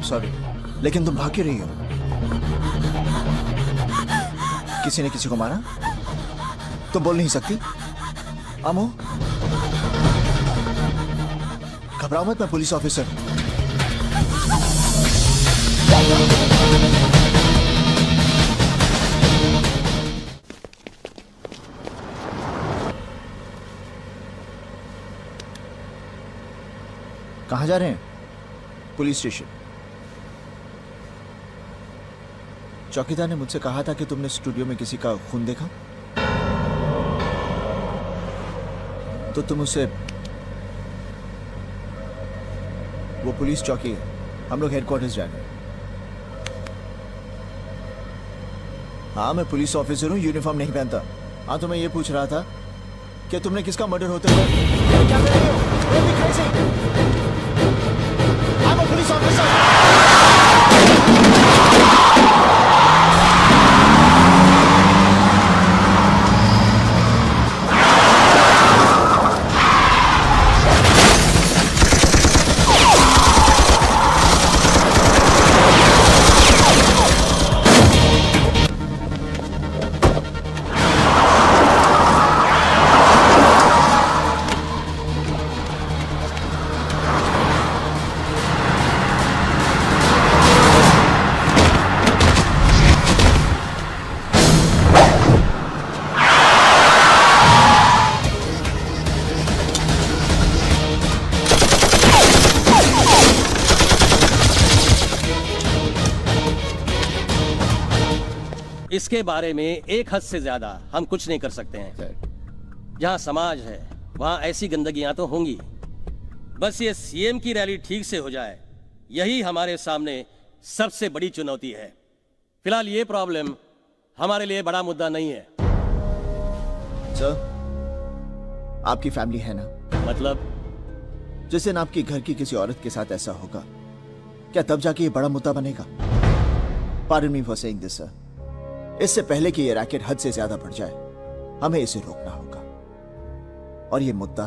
I'm sorry, लेकिन तुम भाग क्यों रही हो? किसी ने किसी को मारा? तुम बोल नहीं सकती? अमो, घबराओ मत, मैं पुलिस ऑफिसर। कहां जा रहे हैं? Police station. चौकीदार ने मुझसे कहा था कि तुमने स्टूडियो में किसी का खून देखा, तो तुम उसे, वो पुलिस चौकी है, हम लोग हेडक्वार्टर्स जा रहे हैं। हाँ, मैं पुलिस ऑफिसर हूँ, यूनिफॉर्म नहीं पहनता। हाँ, तो मैं ये पूछ रहा था कि तुमने किसका मर्डर होते हुए क्या कर रही हो? Don't be crazy. I'm a police officer. इसके बारे में एक हद से ज्यादा हम कुछ नहीं कर सकते हैं। जहां समाज है वहां ऐसी गंदगियां तो होंगी। बस ये सीएम की रैली ठीक से हो जाए, यही हमारे सामने सबसे बड़ी चुनौती है। फिलहाल ये प्रॉब्लम हमारे लिए बड़ा मुद्दा नहीं है। सर, आपकी फैमिली है ना? मतलब? जिस दिन आपकी घर की किसी औरत के साथ ऐसा होगा, क्या तब जाके ये बड़ा मुद्दा बनेगा? Pardon me for saying this, sir. इससे पहले कि ये रैकेट हद से ज्यादा बढ़ जाए, हमें इसे रोकना होगा। और ये मुद्दा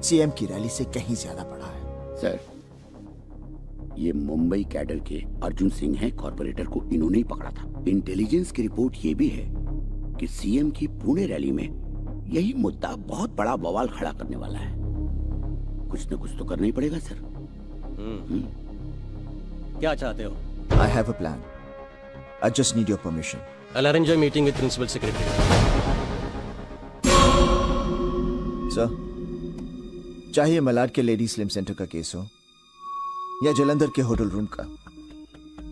सीएम की रैली से कहीं ज्यादा बड़ा है। सर, ये मुंबई कैडर के अर्जुन सिंह हैं, कॉर्पोरेटर को इन्होंने ही पकड़ा था। इंटेलिजेंस की रिपोर्ट ये भी है कि सीएम की पुणे रैली में यही मुद्दा बहुत बड़ा बवाल खड़ा करने वाला है। कुछ न कुछ तो करना ही पड़ेगा सर। क्या चाहते हो? I have a plan. I just need your permission. I'll arrange a meeting with Principal Secretary. Sir, चाहे मलाड के लेडी स्लिम सेंटर का केस हो, या जलंधर के होटल रूम का,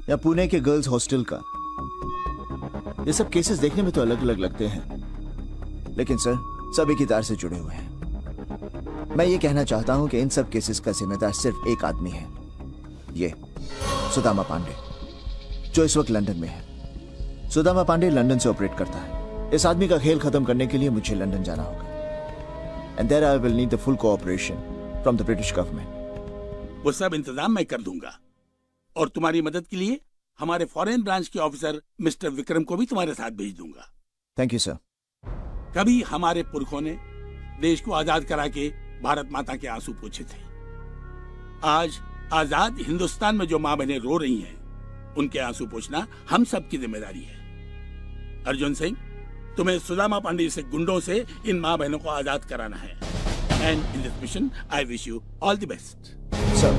या पुणे के गर्ल्स हॉस्टल का, ये सब केसेस देखने में तो अलग अलग लगते हैं, लेकिन सर सभी की तार से जुड़े हुए हैं। मैं ये कहना चाहता हूं कि इन सब केसेस का जिम्मेदार सिर्फ एक आदमी है, ये सुदामा पांडे, जो इस वक्त लंदन में है। सुदामा पांडे लंदन से ऑपरेट करता है। इस आदमी का खेल खत्म करने के लिए मुझे लंदन जाना होगा। And there I will need the full cooperation from the British government. वो सब इंतजाम मैं कर दूंगा, और तुम्हारी मदद के लिए हमारे फॉरेन ब्रांच के ऑफिसर मिस्टर विक्रम को भी तुम्हारे साथ भेज दूंगा। Thank you sir. कभी हमारे पुरखों ने देश को आजाद करा के भारत माता के आंसू पोंछे थे। आज आजाद हिंदुस्तान में जो माँ बहनें रो रही हैं, उनके आंसू पोंछना हम सब की जिम्मेदारी है। अर्जुन सिंह, तुम्हें सुदामा पांडे से गुंडों से इन माँ बहनों को आजाद कराना है। And in this mission I wish you all the best. Sir,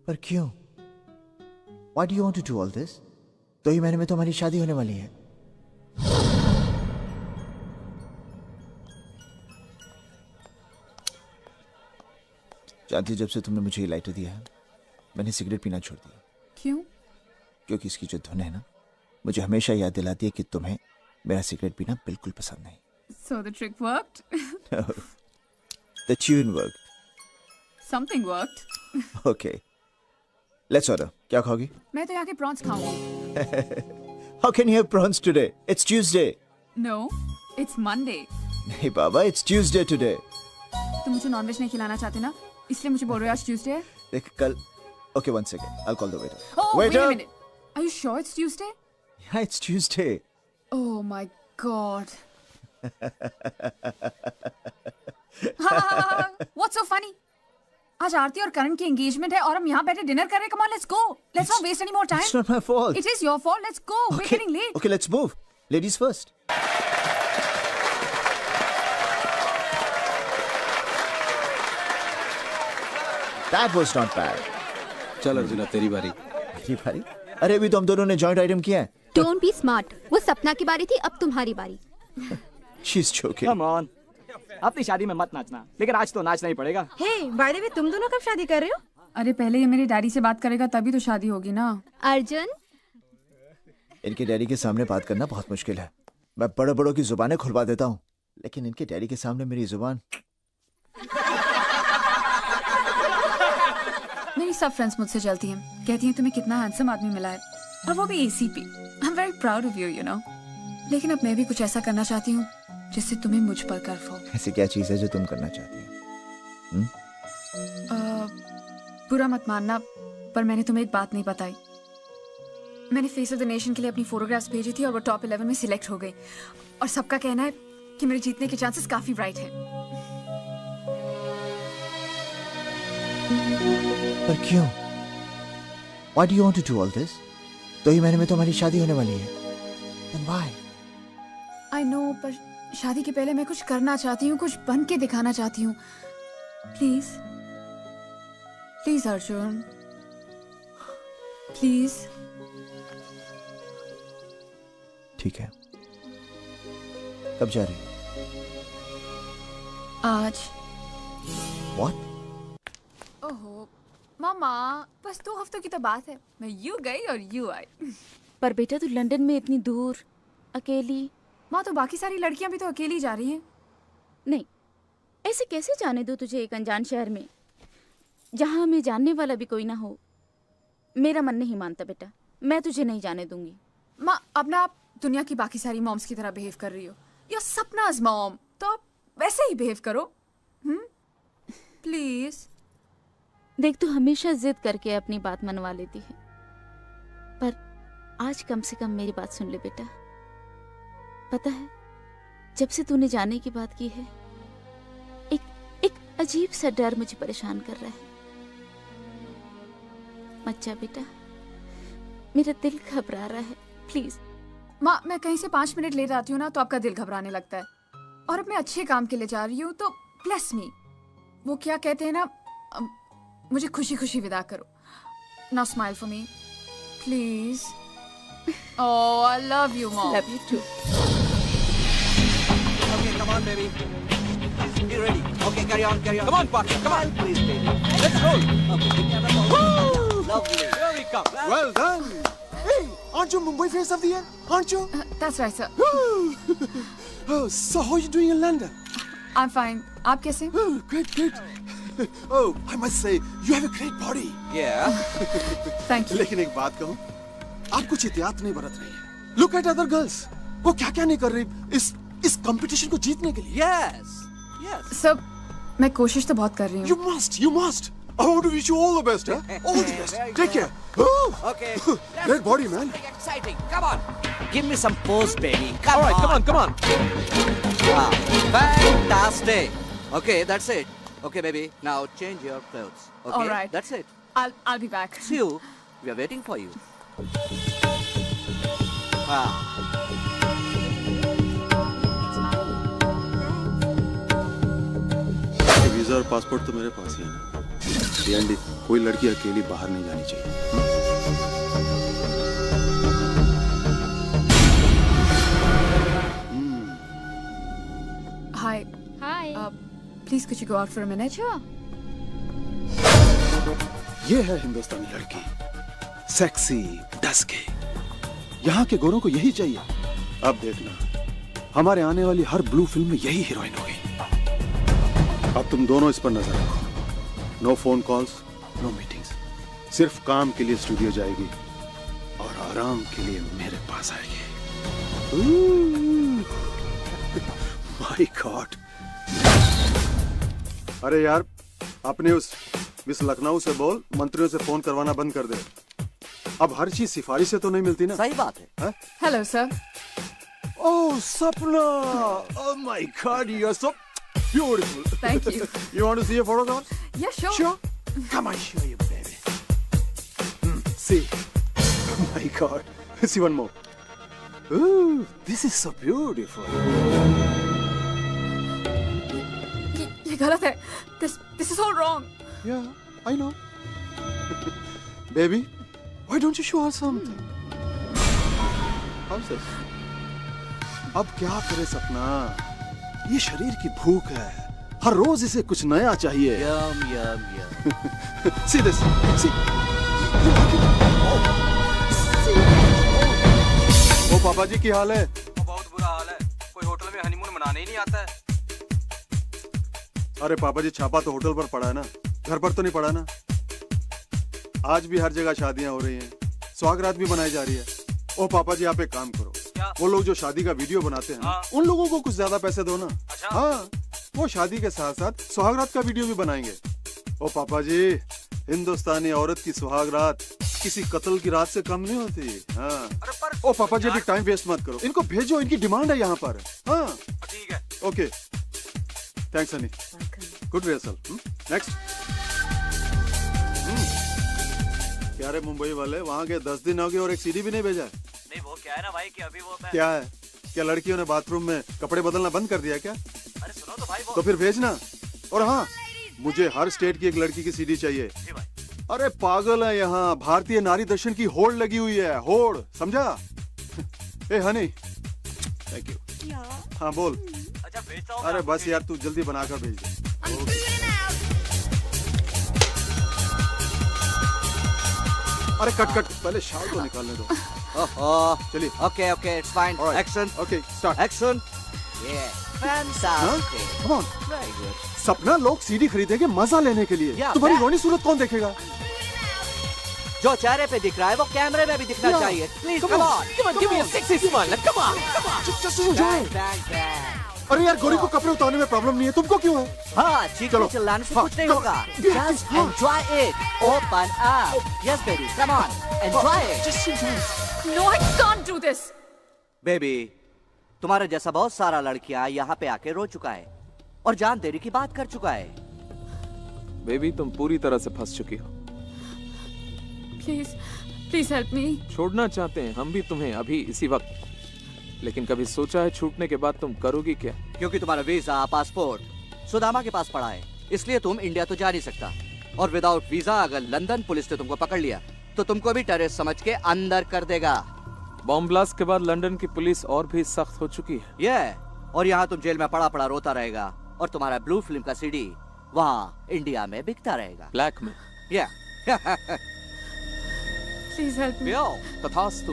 पर क्यों? Why do you want to do all this? 2 ही महीने में तो हमारी शादी होने वाली है। जानती, जब से तुमने मुझे ये लाइटर दिया है, मैंने सिगरेट पीना छोड़ दिया। क्यों? क्योंकि इसकी जो धुन है ना, मुझे हमेशा याद दिलाती है कि तुम्हें मेरा सिगरेट पीना बिल्कुल पसंद नहीं। So the trick worked? No. The tune worked. Something worked. Okay. Let's order. क्या खाओगी? मैं तो यहाँ के प्रॉन्स खाऊंगी। How can you have prawns today? It's Tuesday. No, it's Monday. नहीं बाबा, it's Tuesday today. तुम मुझे नॉनवेज नहीं खिलाना चाहते ना, इसलिए मुझे बोल रहे हो आज ट्यूसडे है। देख, Okay, one second. I'll call the waiter. Oh, wait Waiter! a minute. Are you sure it's Tuesday? Yeah, it's Tuesday. Oh my God. What's so funny? आज आरती और करण की एंगेजमेंट है और हम यहाँ बैठे डिनर कर रहे हैं. Come on, let's go. Let's not waste any more time. It's not my fault. It is your fault. Let's go. We're getting late. Okay, let's move. Ladies first. That was not bad. चल अर्जुना तेरी बारी. मेरी बारी? अरे अभी तो हम दोनों ने जॉइंट आइटम किया है. Don't be smart. वो सपना की बारी थी, अब तुम्हारी बारी. She's joking. Come on. अपनी शादी में मत नाचना, लेकिन आज तो नाचना ही पड़ेगा. Hey, by the way, तुम दोनों कब शादी कर रहे हो? अरे पहले ये मेरे डैडी से बात करेगा तभी तो शादी होगी ना. अर्जुन, इनके डैडी के सामने बात करना बहुत मुश्किल है. मैं बड़े बड़ों की जुबानें खुलवा देता हूँ, लेकिन इनके डैडी के सामने मेरी जुबान. मेरी सब फ्रेंड्स मुझसे चलती हैं, कहती हैं तुम्हें कितना हैंडसम आदमी मिला है, और वो भी एसी पे. I am very proud of you, you know. लेकिन अब मैं भी कुछ ऐसा करना चाहती हूँ जिससे तुम्हें मुझ पर गर्व हो. ऐसी क्या चीज है जो तुम करना चाहती हो? बुरा मत मानना, पर मैंने तुम्हें एक बात नहीं बताई. मैंने फेस ऑफ द नेशन के लिए अपनी फोटोग्राफ्स भेजी थी और वो टॉप 11 में सिलेक्ट हो गई, और सबका कहना है कि मेरे जीतने के चांसेस काफी ब्राइट हैं. पर क्यों? Why do you want to do all this? 2 ही महीने में तो हमारी शादी होने वाली है. Then why? I know, पर शादी के पहले मैं कुछ करना चाहती हूँ, कुछ बन के दिखाना चाहती हूँ. Please please Arjun, please. ठीक है. कब जा रही? आज. What? ओहो मामा, बस 2 हफ्तों की तो बात है. मैं यूं गई और यूं आई. पर बेटा तू लंदन में इतनी दूर अकेली. माँ, तो बाकी सारी लड़कियां भी तो अकेली जा रही हैं. नहीं, ऐसे कैसे जाने दो तुझे एक अनजान शहर में, जहाँ हमें जानने वाला भी कोई ना हो. मेरा मन नहीं मानता बेटा, मैं तुझे नहीं जाने दूंगी. माँ, अब ना आप दुनिया की बाकी सारी मॉम्स की तरह बिहेव कर रही हो. या सपनाज मॉम, तो आप वैसे ही बिहेव करो. प्लीज. देख, तू हमेशा जिद करके अपनी बात मनवा लेती है, पर आज कम से कम मेरी बात सुन ले बेटा. पता है, जब से तूने जाने की बात की है, एक अजीब सा डर मुझे परेशान कर रहा है. मत जा बेटा, मेरा दिल घबरा रहा है. प्लीज. माँ, मैं कहीं से 5 मिनट लेट आती हूँ ना तो आपका दिल घबराने लगता है, और अब मैं अच्छे काम के लिए जा रही हूँ, तो ब्लेस मी. वो क्या कहते हैं ना, मुझे खुशी खुशी विदा करो. Now smile for me please. Oh, I love you mom. Love you too. Okay, come on, baby. Be ready. Okay, carry on. Come on, partner. Come on, please, baby. Let's roll. Okay, give me another ball. Lovely. Here we come. Well done. Hey, aren't you Mumbai face of the year? Aren't you? That's right, sir. Oh, so how are you doing in London? I'm fine. आप कैसे? Oh, great. Oh, I must say, you have a great body. Yeah. Thank you. लेकिन एक बात कहूँ, आप कुछ एहतियात नहीं बरत रही हैं. Look at other girls. वो क्या नहीं कर रही इस कंपटीशन को जीतने के लिए. Yes. सर, मैं कोशिश तो बहुत कर रही हूँ. You must. I want to wish you all the best, huh? All the best. Take care. Oh. Okay. Great body, man. Exciting. Come on. Give me some pose, baby. Come All right, on. come on. Wow. Fantastic. Okay, that's it. Okay, baby. Now change your clothes. Okay. All right. That's it. I'll be back. See you. We are waiting for you. Wow. Visa और passport तो मेरे पास ही है ना. DND, कोई लड़की अकेली बाहर नहीं जानी चाहिए. Hi. Hi. Please could you go out for a minute? Sure. ये है हिंदुस्तानी लड़की, सेक्सी, डस्की. यहाँ के गोरों को यही चाहिए. अब देखना, हमारे आने वाली हर ब्लू फिल्म में यही हीरोइन होगी. अब तुम दोनों इस पर नजर रखो. No phone calls, no meetings. सिर्फ काम के लिए स्टूडियो जाएगी और आराम के लिए मेरे पास आएगी. My God. अरे यार, आपने उस मिस लखनऊ से बोल मंत्रियों से फोन करवाना बंद कर दे। अब हर चीज सिफारिश से तो नहीं मिलती ना। सही बात है। Hello sir. Oh Sapna, oh my God, you are so beautiful. Thank you. You want to see a photograph? Yeah, sure. Sure. Come on, show you, baby. See. Oh my God. See one more. Ooh, this is so beautiful. ये गलत है। This is all wrong. Yeah, I know. Baby, why don't you show her something? How's this? अब क्या करे सपना? ये शरीर की भूख है, हर रोज इसे कुछ नया चाहिए। यम यम यम। See this, see. ओ पापा जी की हाल है? बहुत बुरा हाल है, कोई होटल में हनीमून मनाने ही नहीं आता है। अरे पापा जी, छापा तो होटल पर पड़ा है ना, घर पर तो नहीं पड़ा ना। आज भी हर जगह शादियां हो रही हैं, सुहागरात भी बनाई जा रही है। ओ पापा जी, आप एक काम करो, वो लोग जो शादी का वीडियो बनाते हैं उन लोगों को कुछ ज्यादा पैसे दो ना। अच्छा? हाँ, वो शादी के साथ साथ सुहागरात का वीडियो भी बनाएंगे। ओ पापा जी, हिंदुस्तानी औरत की सुहागरात किसी कत्ल की रात से कम नहीं होती। हाँ। ओ पापा जी, अभी टाइम वेस्ट मत करो, इनको भेजो, इनकी डिमांड है यहाँ पर। हाँ ठीक है। Okay, thanks Honey, good rehearsal. Next. क्या रे मुंबई वाले, वहाँ के 10 दिन हो गए और एक सीडी भी नहीं भेजा? नहीं, वो क्या है ना भाई कि अभी वो क्या है, क्या लड़कियों ने बाथरूम में कपड़े बदलना बंद कर दिया क्या? अरे सुनो तो भाई, वो तो फिर भेजना। और हाँ, मुझे हर स्टेट की एक लड़की की सीडी चाहिए। अरे पागल है, यहाँ भारतीय नारी दर्शन की होड़ लगी हुई है, होड़, समझा? ए हनी, थैंक यू। हाँ बोल। अच्छा भेजता हूँ। अरे बस यार, तू जल्दी बनाकर भेज दे। अरे कट कट, पहले शाल तो निकालने दो। चलिए। Okay okay, it's fine. Action. Okay, start. Action. ये fantastic. Come on. Very good. Sapna, लोग सीडी खरीदेंगे मजा लेने के लिए, Yeah, तुम्हारी that- रोनी सूरत कौन देखेगा? जो चेहरे पे दिख रहा है वो कैमरे में भी दिखना Yeah. चाहिए। Please Come come on. On. Come on, give me a sexy smile. Come on. Just enjoy. Bang bang। अरे यार, गोरी को कपड़े उतारने में प्रॉब्लम नहीं है, तुमको क्यों है? हाँ, चीखने चलो। चिल्लाने से हाँ, कुछ नहीं चलो। होगा। Yeah, Just हाँ। enjoy it. Open up. Yes baby, come on. Enjoy it. Just enjoy. No, I can't do this. Baby, तुम्हारे जैसा बहुत सारा लड़कियां यहाँ पे आके रो चुका है और जान देने की बात कर चुका है। बेबी, तुम पूरी तरह से फंस चुकी हो। Please help me. छोड़ना चाहते हैं हम भी तुम्हें अभी इसी वक्त, लेकिन कभी सोचा है छूटने के बाद तुम करोगी क्या? क्योंकि तुम्हारा वीजा, पासपोर्ट सुदामा के पास पड़ा है, इसलिए तुम इंडिया तो जा नहीं सकता। और विदाउट वीजा अगर लंदन पुलिस ने तुमको पकड़ लिया तो तुमको भी टेररिस्ट समझ के अंदर कर देगा। बॉम्ब ब्लास्ट के बाद लंदन की पुलिस और भी सख्त हो चुकी है। ये और यहाँ तुम जेल में पड़ा पड़ा रोता रहेगा और तुम्हारा ब्लू फिल्म का सीडी वहाँ इंडिया में बिकता रहेगा। ब्लैक में। या Please help me. तथास्तु।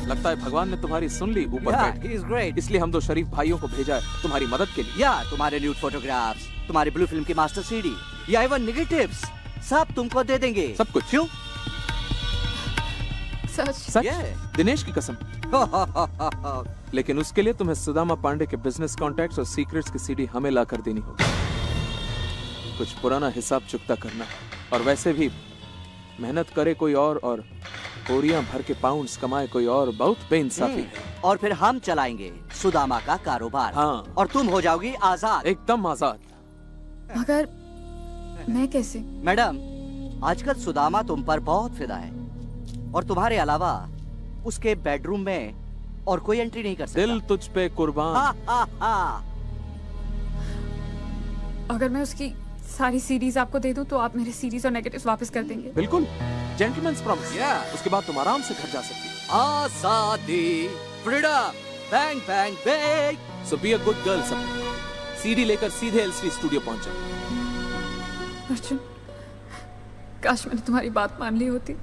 लगता है भगवान ने तुम्हारी सुन ली ऊपर Yeah, बैठ। he is great. इसलिए हम दो शरीफ भाइयों को भेजा है तुम्हारी मदद के लिए। या तुम्हारे न्यूड फोटोग्राफ्स, तुम्हारी ब्लू फिल्म की मास्टर सीडी या इवन नेगेटिव्स सब तुमको दे देंगे। सब कुछ। क्यों? सच? दिनेश की कसम। लेकिन उसके लिए तुम्हें सुदामा पांडे के बिजनेस कॉन्टैक्ट्स और सीक्रेट्स की सीडी हमें ला कर देनी होगी। कुछ पुराना हिसाब चुकता करना, और वैसे भी मेहनत करे कोई और कोरियां भर के पाउंड्स कमाए कोई और, बहुत बेइंसाफी है। और फिर हम चलाएंगे सुदामा का कारोबार। हाँ। और तुम हो जाओगी आजाद। एकदम आजाद। मगर मैं कैसे? मैडम, आजकल सुदामा तुम पर बहुत फिदा है और तुम्हारे अलावा उसके बेडरूम में और कोई एंट्री नहीं कर सकता। दिल तुझ पे कुर्बान। अगर मैं उसकी सारी सीरीज आपको दे दूं तो आप मेरे सीरीज और नेगेटिव्स वापस कर देंगे? बिल्कुल, जेंटलमैन्स प्रॉमिस। उसके बाद तुम आराम से घर जा सकती हो। आजादी, freedom, bang bang bang. So be a good girl सब। सीडी लेकर सीधे एलसीडी स्टूडियो पहुंच जाओ। अर्जुन, काश मैंने तुम्हारी बात मान ली होती।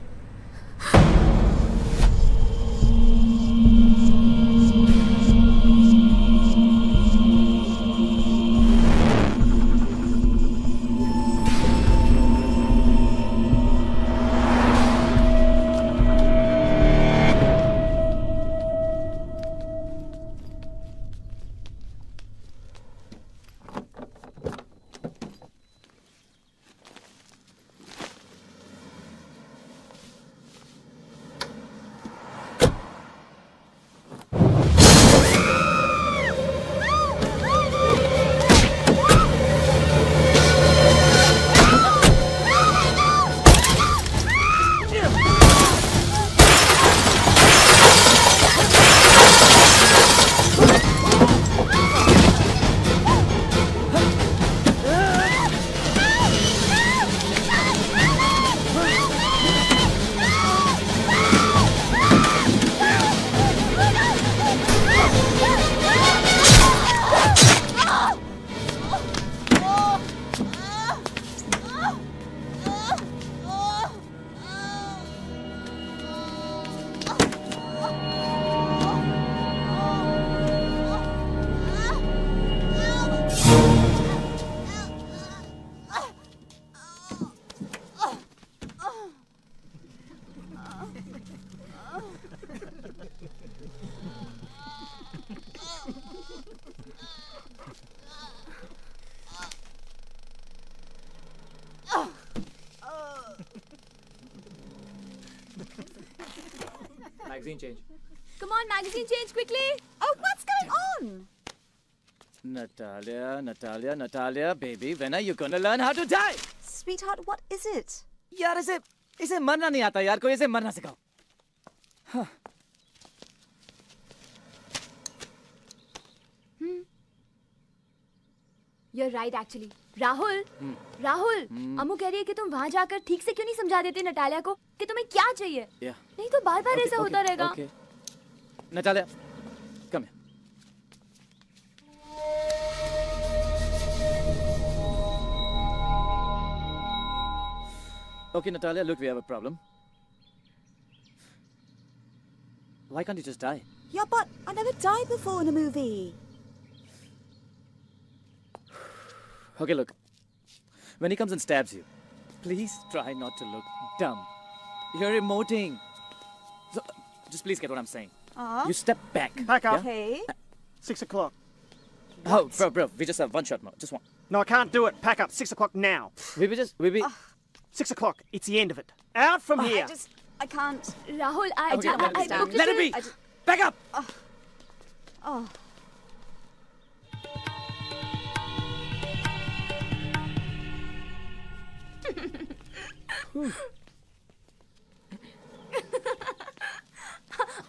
Magazine change. Come on, magazine change quickly. Oh, what's going on? Natalia, baby, when are you gonna learn how to die? Sweetheart, what is it? यार इसे मरना नहीं आता यार, कोई इसे मरना सिखाओ। हाँ। You're right actually. राहुल, अम्मू कह रही है कि तुम वहाँ जाकर ठीक से क्यों नहीं समझा देते नटालिया को कि तुम्हें क्या चाहिए? नहीं तो बार-बार ऐसा होता रहेगा। Natalia, come here. Okay, Natalia, look, we have a problem. Why can't you just die? Yeah, but I never died before in a movie. Okay, look. When he comes and stabs you, please try not to look dumb. You're emoting. So, just please get what I'm saying. You step back. Back up. Okay. 6 o'clock. Oh, bro, we just have one shot more. Just one. No, I can't do it. Pack up. 6 o'clock now. We 6 o'clock. It's the end of it. Out from here. I can't. Rahul, I let it be. Back up. Oh.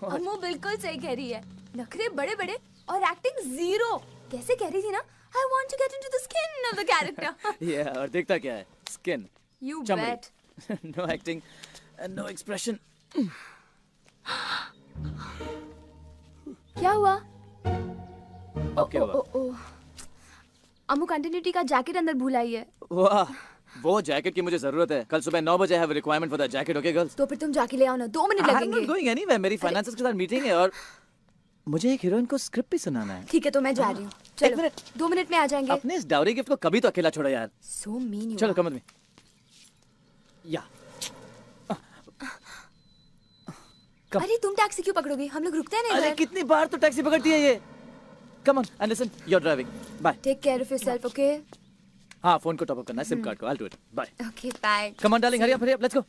अम्मू बिल्कुल सही कह रही है। नखरे बड़े-बड़े और acting zero. कैसे कह रही थी ना? I want to get into the skin of the character. Yeah, और देखता क्या है? Skin. You Chumri. bet. No acting and no expression. क्या हुआ? क्या हुआ? अम्मू कंटिन्यूटी का जैकेट अंदर भूल आई है। वाह, वो जैकेट की मुझे जरूरत है। कल सुबह 9 बजे है requirement for that jacket, okay girls? तो फिर तुम जाके ले आओ ना, 2 मिनट लगेंगे। I'm not going anywhere, मेरी फाइनेंसर्स के साथ मीटिंग है और मुझे एक हीरोइन को स्क्रिप्ट भी सुनाना है। ठीक है, तो मैं जा रही हूँ। चलो, 2 मिनट में आ जाएंगे। अपने इस डाउरी गिफ्ट को कभी तो अकेला छोड़ो यार। So mean you. चलो कम में। या। अरे तुम टैक्सी क्यों पकड़ोगे? हम लोग रुकते हैं ना इधर। अरे कितनी बार तो टैक्सी पकड़ती है ये? Come on and listen, you're driving. Bye. Take care of yourself, okay? हाँ, फोन को टॉप अप करना है, सिम कार्ड को। I'll do it. Bye. Okay, bye. Come on, darling, hurry up, let's go.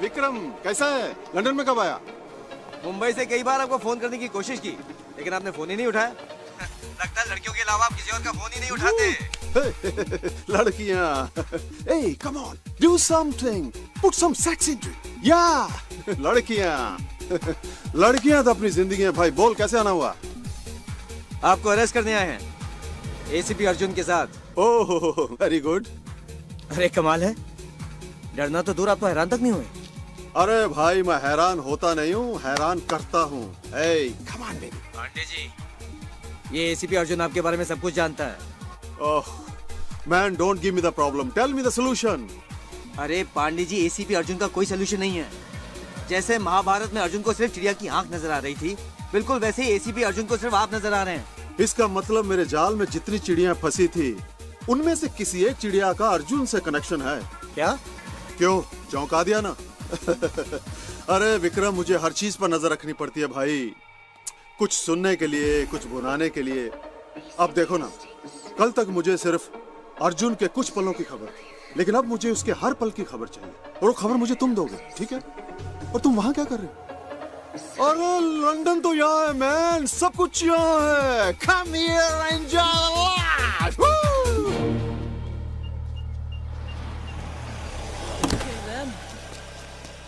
Vikram कैसा है? लंदन में कब आया? मुंबई से कई बार आपको फोन करने की कोशिश की, लेकिन आपने फोन ही नहीं उठाया। लगता है लड़कियों के अलावा आप किसी और का फोन ही नहीं उठाते। लड़कियां, hey, come on, do something, put some sex into it. Yeah, लड़कियां तो अपनी जिंदगी है भाई। बोल कैसे आना हुआ? आपको अरेस्ट करने आए हैं एसीपी अर्जुन के साथ। ओह, वेरी गुड। अरे कमाल है, डरना तो दूर, आप तो हैरान तक नहीं हुए। अरे भाई मैं हैरान होता नहीं हूँ, हैरान करता हूँ। Hey, come on baby. Pandey ji, ये एसीपी अर्जुन आपके बारे में सब कुछ जानता है। ओह, man, don't give me the problem. Tell me the solution. अरे पांडे जी, एसीपी अर्जुन का कोई सोल्यूशन नहीं है। जैसे महाभारत में अर्जुन को सिर्फ चिड़िया की आंख नजर आ रही थी, बिल्कुल वैसे ही एसीपी अर्जुन को सिर्फ आप नजर आ रहे हैं। इसका मतलब मेरे जाल में जितनी चिड़िया फंसी थी, उनमें से किसी एक चिड़िया का अर्जुन से कनेक्शन है। क्या? क्यों, चौंका दिया ना? अरे विक्रम, मुझे हर चीज पर नजर रखनी पड़ती है भाई। कुछ सुनने के लिए, कुछ बुलाने के लिए। अब देखो ना, कल तक मुझे सिर्फ अर्जुन के कुछ पलों की खबर थी, लेकिन अब मुझे उसके हर पल की खबर चाहिए, और वो खबर मुझे तुम दोगे, ठीक है? और तुम वहां क्या कर रहे हो? अरे लंदन तो यहाँ है मैन, सब कुछ यहाँ है। Come here and enjoy life.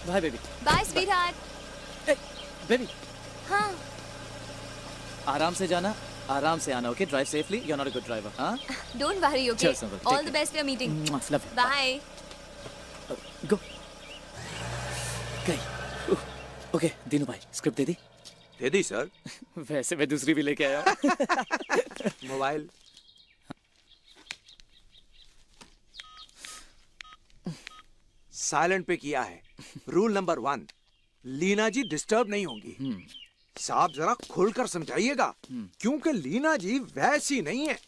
Bye, baby. Bye, sweetheart. Hey, baby. हाँ. आराम से जाना, आराम से आना, okay? Drive safely. You're not a good driver, हाँ? Don't worry, okay? Cheers, Uncle. All the best for your meeting. Love you. Bye. Go. गई. Okay, Dinu भाई, स्क्रिप्ट दे दी? दे दी सर। वैसे मैं दूसरी भी लेके आया। मोबाइल। साइलेंट पे किया है। रूल नंबर 1, लीना जी डिस्टर्ब नहीं होंगी। साहब जरा खुलकर समझाइएगा, क्योंकि लीना जी वैसी नहीं है।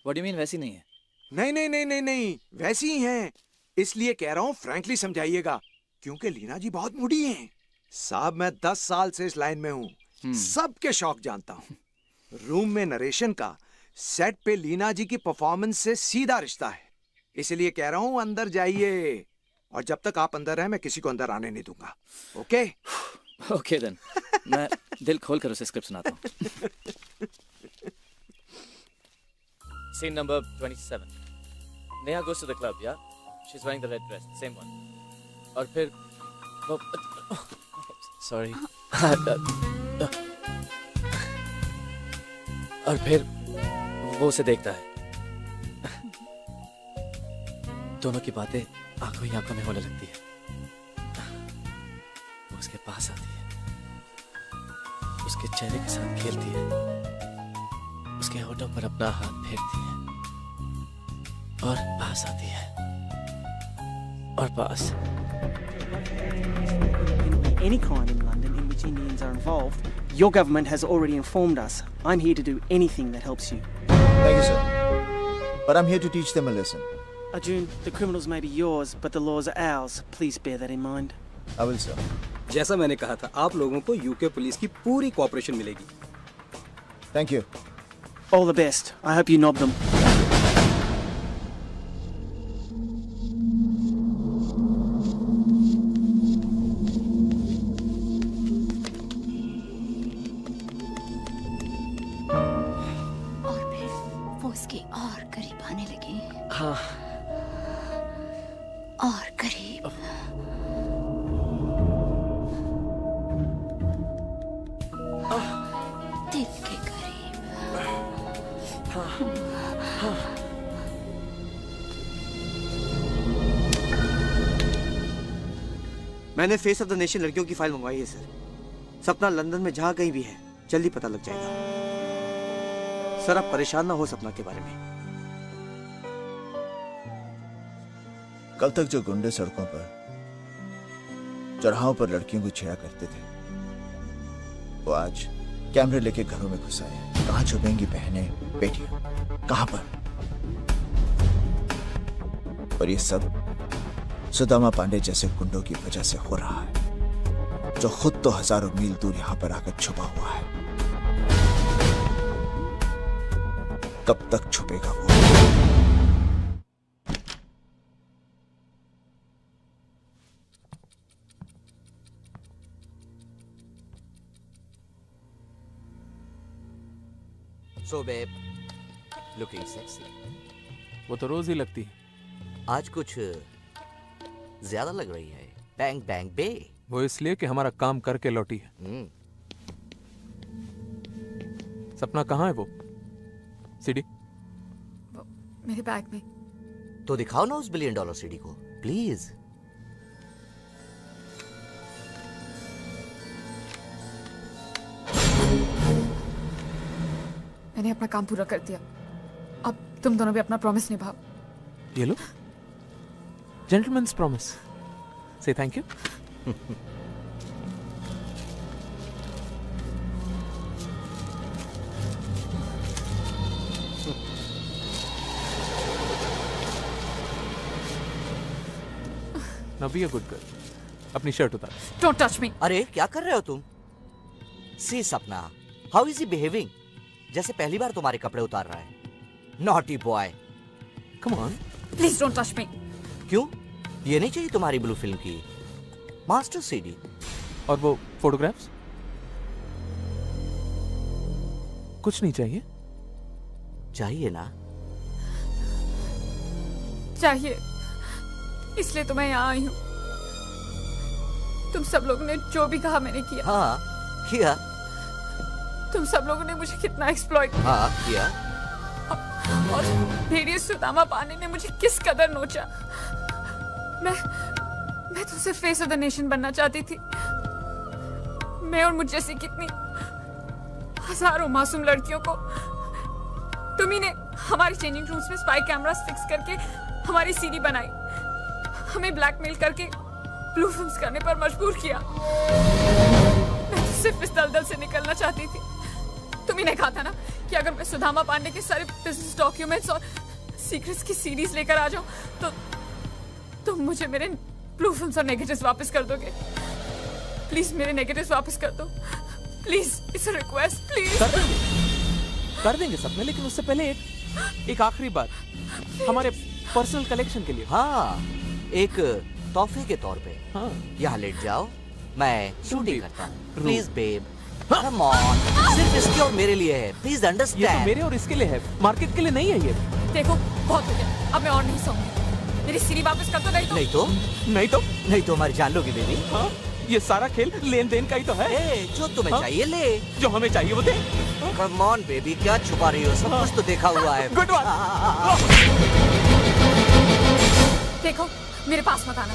What do you mean वैसी नहीं है? नहीं, वैसी ही हैं। इसलिए कह रहा हूँ फ्रैंकली समझाइएगा, क्योंकि लीना जी बहुत मूडी हैं। साहब मैं 10 साल से इस लाइन में हूँ, सबके शौक जानता हूँ। रूम में नरेशन का सेट पे लीना जी की परफॉर्मेंस से सीधा रिश्ता है। इसलिए कह रहा हूँ अंदर जाइए, और जब तक आप अंदर हैं मैं किसी को अंदर आने नहीं दूंगा। ओके? Okay then. मैं दिल खोल कर उसे स्क्रिप्ट सुनाता हूँ। Scene number 27. Neha goes to the club, yeah? She's wearing the red dress, the same one. और फिर वो sorry. और फिर वो उसे देखता है। दोनों की बातें आंखों ही आंखों में होने लगती है। वो उसके पास आती है, उसके चेहरे के साथ खेलती है, उसके होठों पर अपना हाथ फेरती है, और पास आती है, और पास। Any crime in London in which Indians are involved, your government has already informed us. I'm here to do anything that helps you. Thank you, sir. But I'm here to teach them a lesson. Arjun, the criminals may be yours, but the laws are ours. Please bear that in mind. I will, sir. जैसा मैंने कहा था, आप लोगों को UK police की पूरी cooperation मिलेगी। Thank you. All the best. I hope you knob them. और फिर वो उसके और करीब आने लगे। हाँ। और करीब। दिल के करीब। मैंने फेस ऑफ द नेशन लड़कियों की फाइल मंगवाई है सर। सपना लंदन में जहां कहीं भी है, जल्दी पता लग जाएगा। सर आप परेशान ना हो सपना के बारे में। कल तक जो गुंडे सड़कों पर, चौराहों पर लड़कियों को छेड़ा करते थे, वो आज कैमरे लेके घरों में घुस आए। कहाँ छुपेंगी बहनें, बेटियां, कहां पर? और ये सब सुदामा पांडे जैसे गुंडों की वजह से हो रहा है, जो खुद तो हजारों मील दूर यहां पर आकर छुपा हुआ है। कब तक छुपेगा वो? So babe, looking sexy. वो तो रोज ही लगती है। आज कुछ ज्यादा लग रही है। बैंग बैंग बे। वो इसलिए कि हमारा काम करके लौटी है। सपना कहाँ है वो? सीडी? मेरे बैग में। तो दिखाओ ना उस $1 बिलियन सीडी को, प्लीज। मैंने अपना काम पूरा कर दिया। अब तुम दोनों भी अपना प्रॉमिस निभाओ। ये लो, जेंटलमैन्स प्रॉमिस। से thank you. Now be a good girl. अपनी शर्ट उतार। Don't touch me. अरे क्या कर रहे हो तुम? सी सपना, हाउ इज ही बिहेविंग? जैसे पहली बार तुम्हारे कपड़े उतार रहा है। Naughty boy. Come on. Please don't touch me. क्यों? ये नहीं चाहिए तुम्हारी ब्लू फिल्म की मास्टर सीडी? और वो फोटोग्राफ्स? कुछ नहीं चाहिए? चाहिए ना? चाहिए, इसलिए तो मैं यहाँ आई हूँ। तुम सब लोगों ने जो भी कहा मैंने किया। हाँ किया। तुम सब लोगों ने मुझे कितना एक्सप्लॉइट किया। हाँ किया। और भेड़िए सुदामा पांडे ने मुझे किस कदर नोचा। मैं तो सिर्फ फेस ऑफ द नेशन बनना चाहती थी। मैं और मुझ जैसी कितनी हजारों मासूम लड़कियों को तुम्ही ने हमारे चेंजिंग रूम्स में स्पाई कैमरास फिक्स करके हमारी सीडी बनाई, हमें ब्लैकमेल करके ब्लू फिल्म्स करने पर मजबूर किया। मैं तो सिर्फ इस दलदल से निकलना चाहती थी। तुम्ही ने कहा था ना कि अगर मैं सुदामा पांडे के सारे बिजनेस डॉक्यूमेंट्स और सीक्रेट्स की सीरीज लेकर आ जाऊं तो तुम मुझे मेरे ब्लू फिल्म्स और नेगेटिव्स वापस कर दोगे। प्लीज मेरे नेगेटिव्स वापस कर दो। Please, it's a request, please. कर देंगे सपने, लेकिन उससे पहले एक आखिरी बात हमारे पर्सनल कलेक्शन के लिए। हाँ, एक तोहफे के तौर पे। हाँ। यहाँ लेट जाओ, मैं शूटिंग करता हूँ। Please babe, come on. सिर्फ इसके और मेरे लिए है, प्लीज अंडरस्टैंड। ये तो मेरे और इसके लिए है, मार्केट के लिए नहीं है ये। देखो बहुत हो गया, अब मैं और नहीं सोऊंगी। मेरी सीडी वापस कर दो। नहीं तो हमारी जान लोगी बेबी। हाँ? ये सारा खेल लेन देन का ही तो है। जो तुम्हें चाहिए ले, जो हमें चाहिए वो दे। कम ऑन बेबी, क्या छुपा रही हो? सब कुछ तो देखा हुआ है। Good one. देखो मेरे पास मत आना।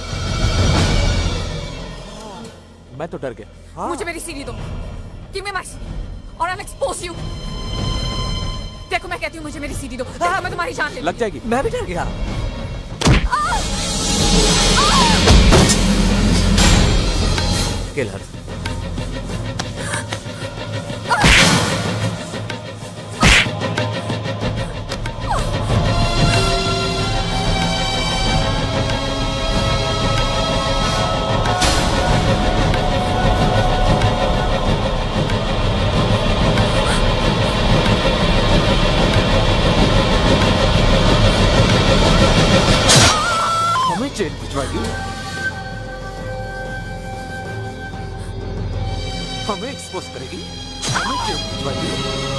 मैं तो डर गया। मुझे मेरी सीडी दो। Give me my CD or I'll expose you। देखो मैं कहती हूँ मुझे मेरी सीडी दो, देखो मैं तुम्हारी जान ले लग जाएगी। मैं भी डर गया। किलर। हमें जेल भिजवाइए, हमें एक्सपोज करेगी, हमें जेल भिजवाइए।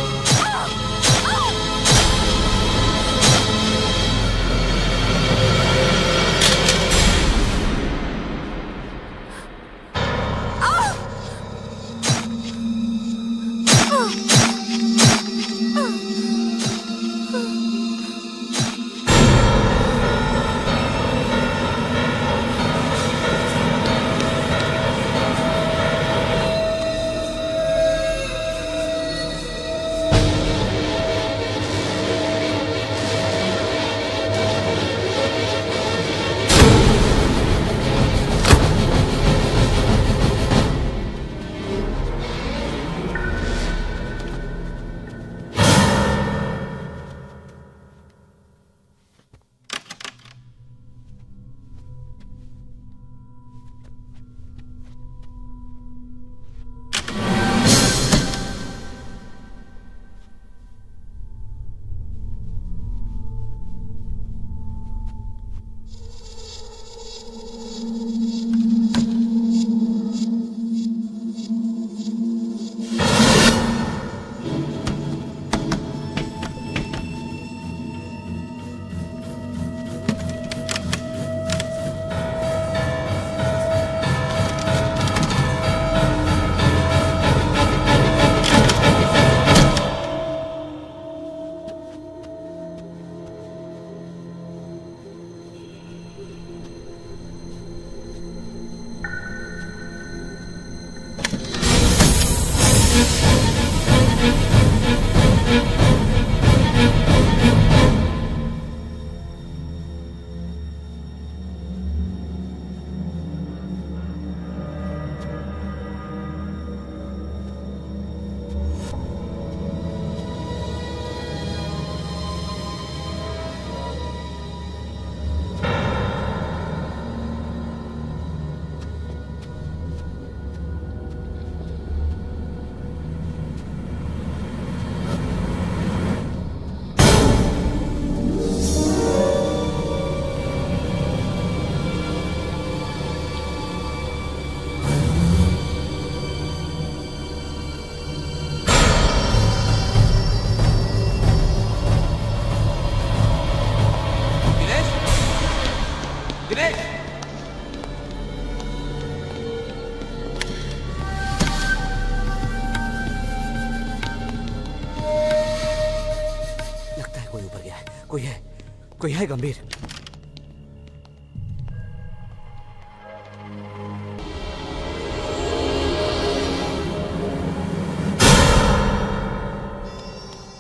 कोई है गंभीर?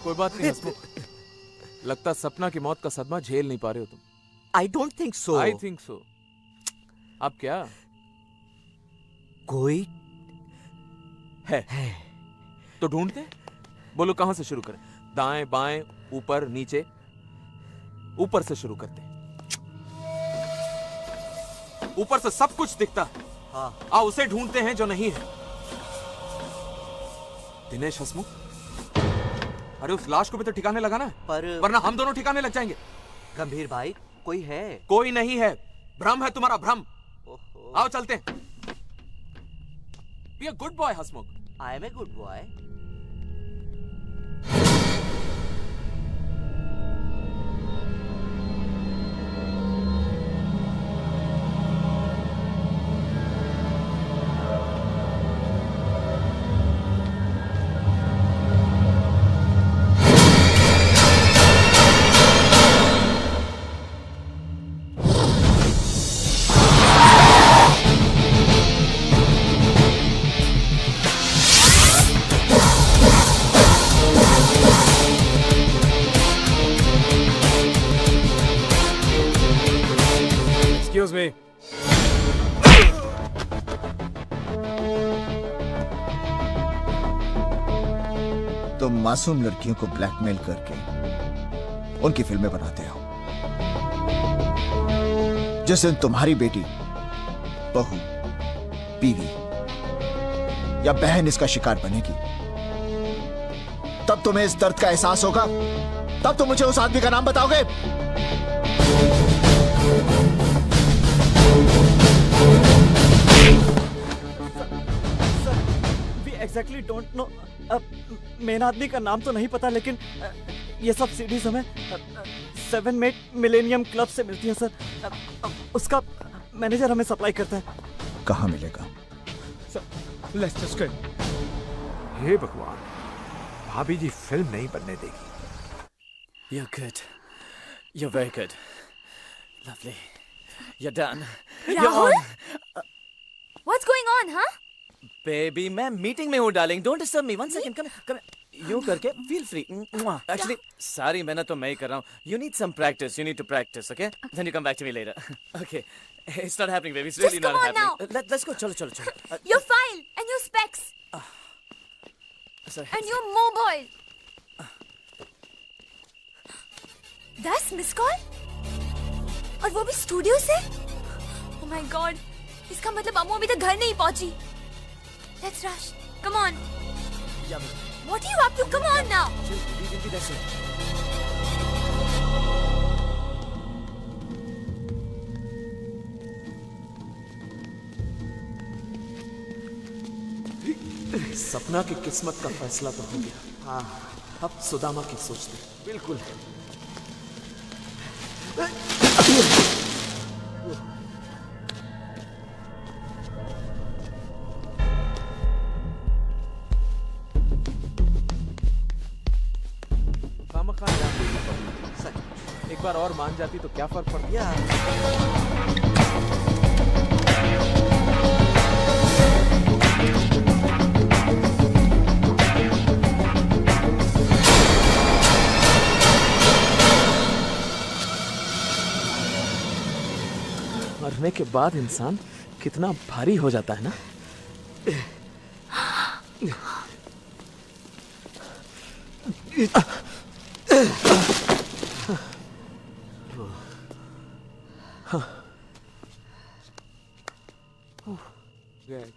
कोई बात नहीं हसमुख, लगता सपना की मौत का सदमा झेल नहीं पा रहे हो तुम। I don't think so. I think so. अब क्या? कोई है तो ढूंढते? बोलो कहां से शुरू करें? दाएं बाएं ऊपर नीचे? ऊपर से शुरू करते हैं। ऊपर से सब कुछ दिखता है। हाँ। आओ उसे ढूंढते हैं जो नहीं है। दिनेश हसमुख, अरे उस लाश को भी तो ठिकाने लगाना है, वरना हम दोनों ठिकाने लग जाएंगे। गंभीर भाई, कोई है? कोई नहीं है, भ्रम है तुम्हारा, भ्रम। आओ चलते हैं। Be a good boy, Hasmukh. I am a good boy. Excuse me. तुम मासूम लड़कियों को ब्लैकमेल करके उनकी फिल्में बनाते हो। जिस दिन तुम्हारी बेटी, बहू, बीवी या बहन इसका शिकार बनेगी, तब तुम्हें इस दर्द का एहसास होगा। तब तुम मुझे उस आदमी का नाम बताओगे। We exactly don't know. Main आदमी का नाम तो नहीं पता, लेकिन ये सब सीडीज हमें 7 मिलेनियम क्लब से मिलती है सर। उसका मैनेजर हमें सप्लाई करता है। कहाँ मिलेगा? Let's just go. हे भगवान, भाभी जी फिल्म नहीं बनने देगी। You're good. You're very good. Lovely. You're done. You're Rahul? on. What's going on, huh? Baby, मैं मीटिंग में हूँ darling. Don't disturb me. One second. Come. यूं करके feel free. Actually, सारी मेहनत तो मैं ही कर रहा हूँ. You need some practice. You need to practice, okay? Then you come back to me later. Okay. It's not happening, baby. It's really Just not come on happening. Let's go. चलो. Your file and your specs Sorry. and your mobile. 10 miss call और वो भी studio से? Oh my God. इसका मतलब अम्मू अभी तक घर नहीं पहुंची. Let's rush. Come on. What are you up to? Come on now. जल्दी दस. सपना की किस्मत का फैसला तो हो गया। हाँ, अब सुदामा की सोचते। बिल्कुल। एक बार और मान जाती तो क्या फर्क पड़ता? मरने के बाद इंसान कितना भारी हो जाता है ना। Greg.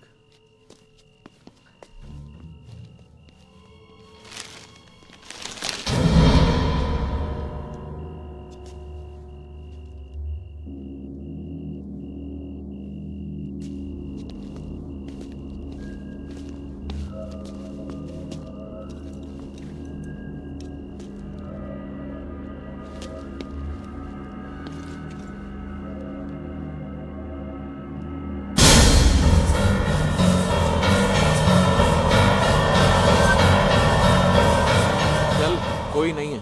कोई नहीं है।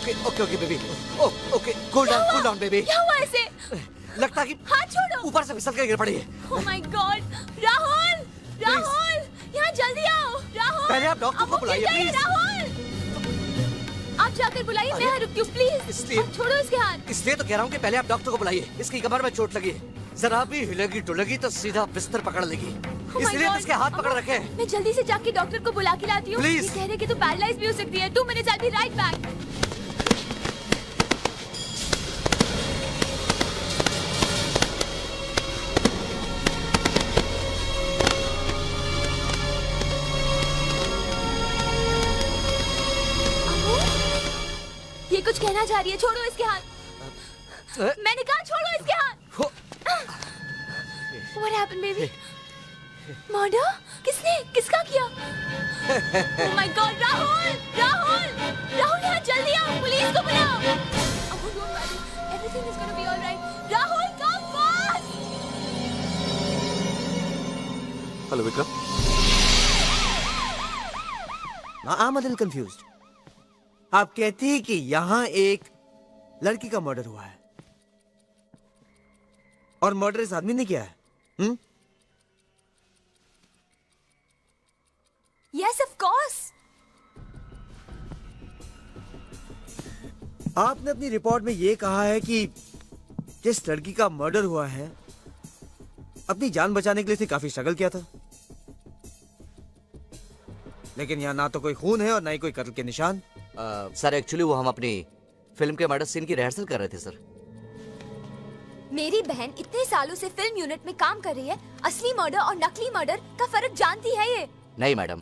Okay okay okay baby, okay cool down baby. क्या हुआ ऐसे? लगता कि हाथ छोड़ो। ऊपर से फिसल कर गिर पड़ी है। ओह माय गॉड, राहुल, राहुल, यहाँ जल्दी आओ, राहुल। पहले आप डॉक्टर को बुलाइए प्लीज। राहुल, आप जाकर बुलाइए, मैं यहाँ रुकती हूँ प्लीज। इसलिए छोड़ो इसके हाथ। इसलिए तो कह रहा हूँ कि पहले आप डॉक्टर को बुलाइए। इसकी कमर में चोट लगी है, जरा भी हिलेगी डुलेगी तो सीधा बिस्तर पकड़ लेगी, इसलिए तो इसके हाथ पकड़ रखे हैं। मैं जल्दी से जाके डॉक्टर को बुला के लाती हूँ। Please। ये कह रहे कि तू पैरालाइज भी हो सकती है। 2 minutes, I'll be right back। ये कुछ कहना चाह रही है, छोड़ो इसके हाथ। मैंने कहा छोड़ो इसके हाथ। What happened, baby? Murder? किसने? किसका किया? Oh my God, Rahul, Rahul, Rahul यहाँ जल्दी आओ, पुलिस को बुलाओ। Oh, don't worry, everything is gonna be all right. Rahul, come fast! Hello Vikram. I'm a little confused. आप कहती हैं कि यहाँ एक लड़की का मर्डर हुआ है और मर्डर इस आदमी ने किया है। Yes, of course. आपने अपनी रिपोर्ट में ये कहा है कि जिस लड़की का मर्डर हुआ है अपनी जान बचाने के लिए इसने काफी स्ट्रगल किया था, लेकिन यहाँ ना तो कोई खून है और ना ही कोई कत्ल के निशान। सर एक्चुअली वो हम अपनी फिल्म के मर्डर सीन की रिहर्सल कर रहे थे सर। मेरी बहन इतने सालों से फिल्म यूनिट में काम कर रही है, असली मर्डर और नकली मर्डर का फर्क जानती है ये। नहीं मैडम,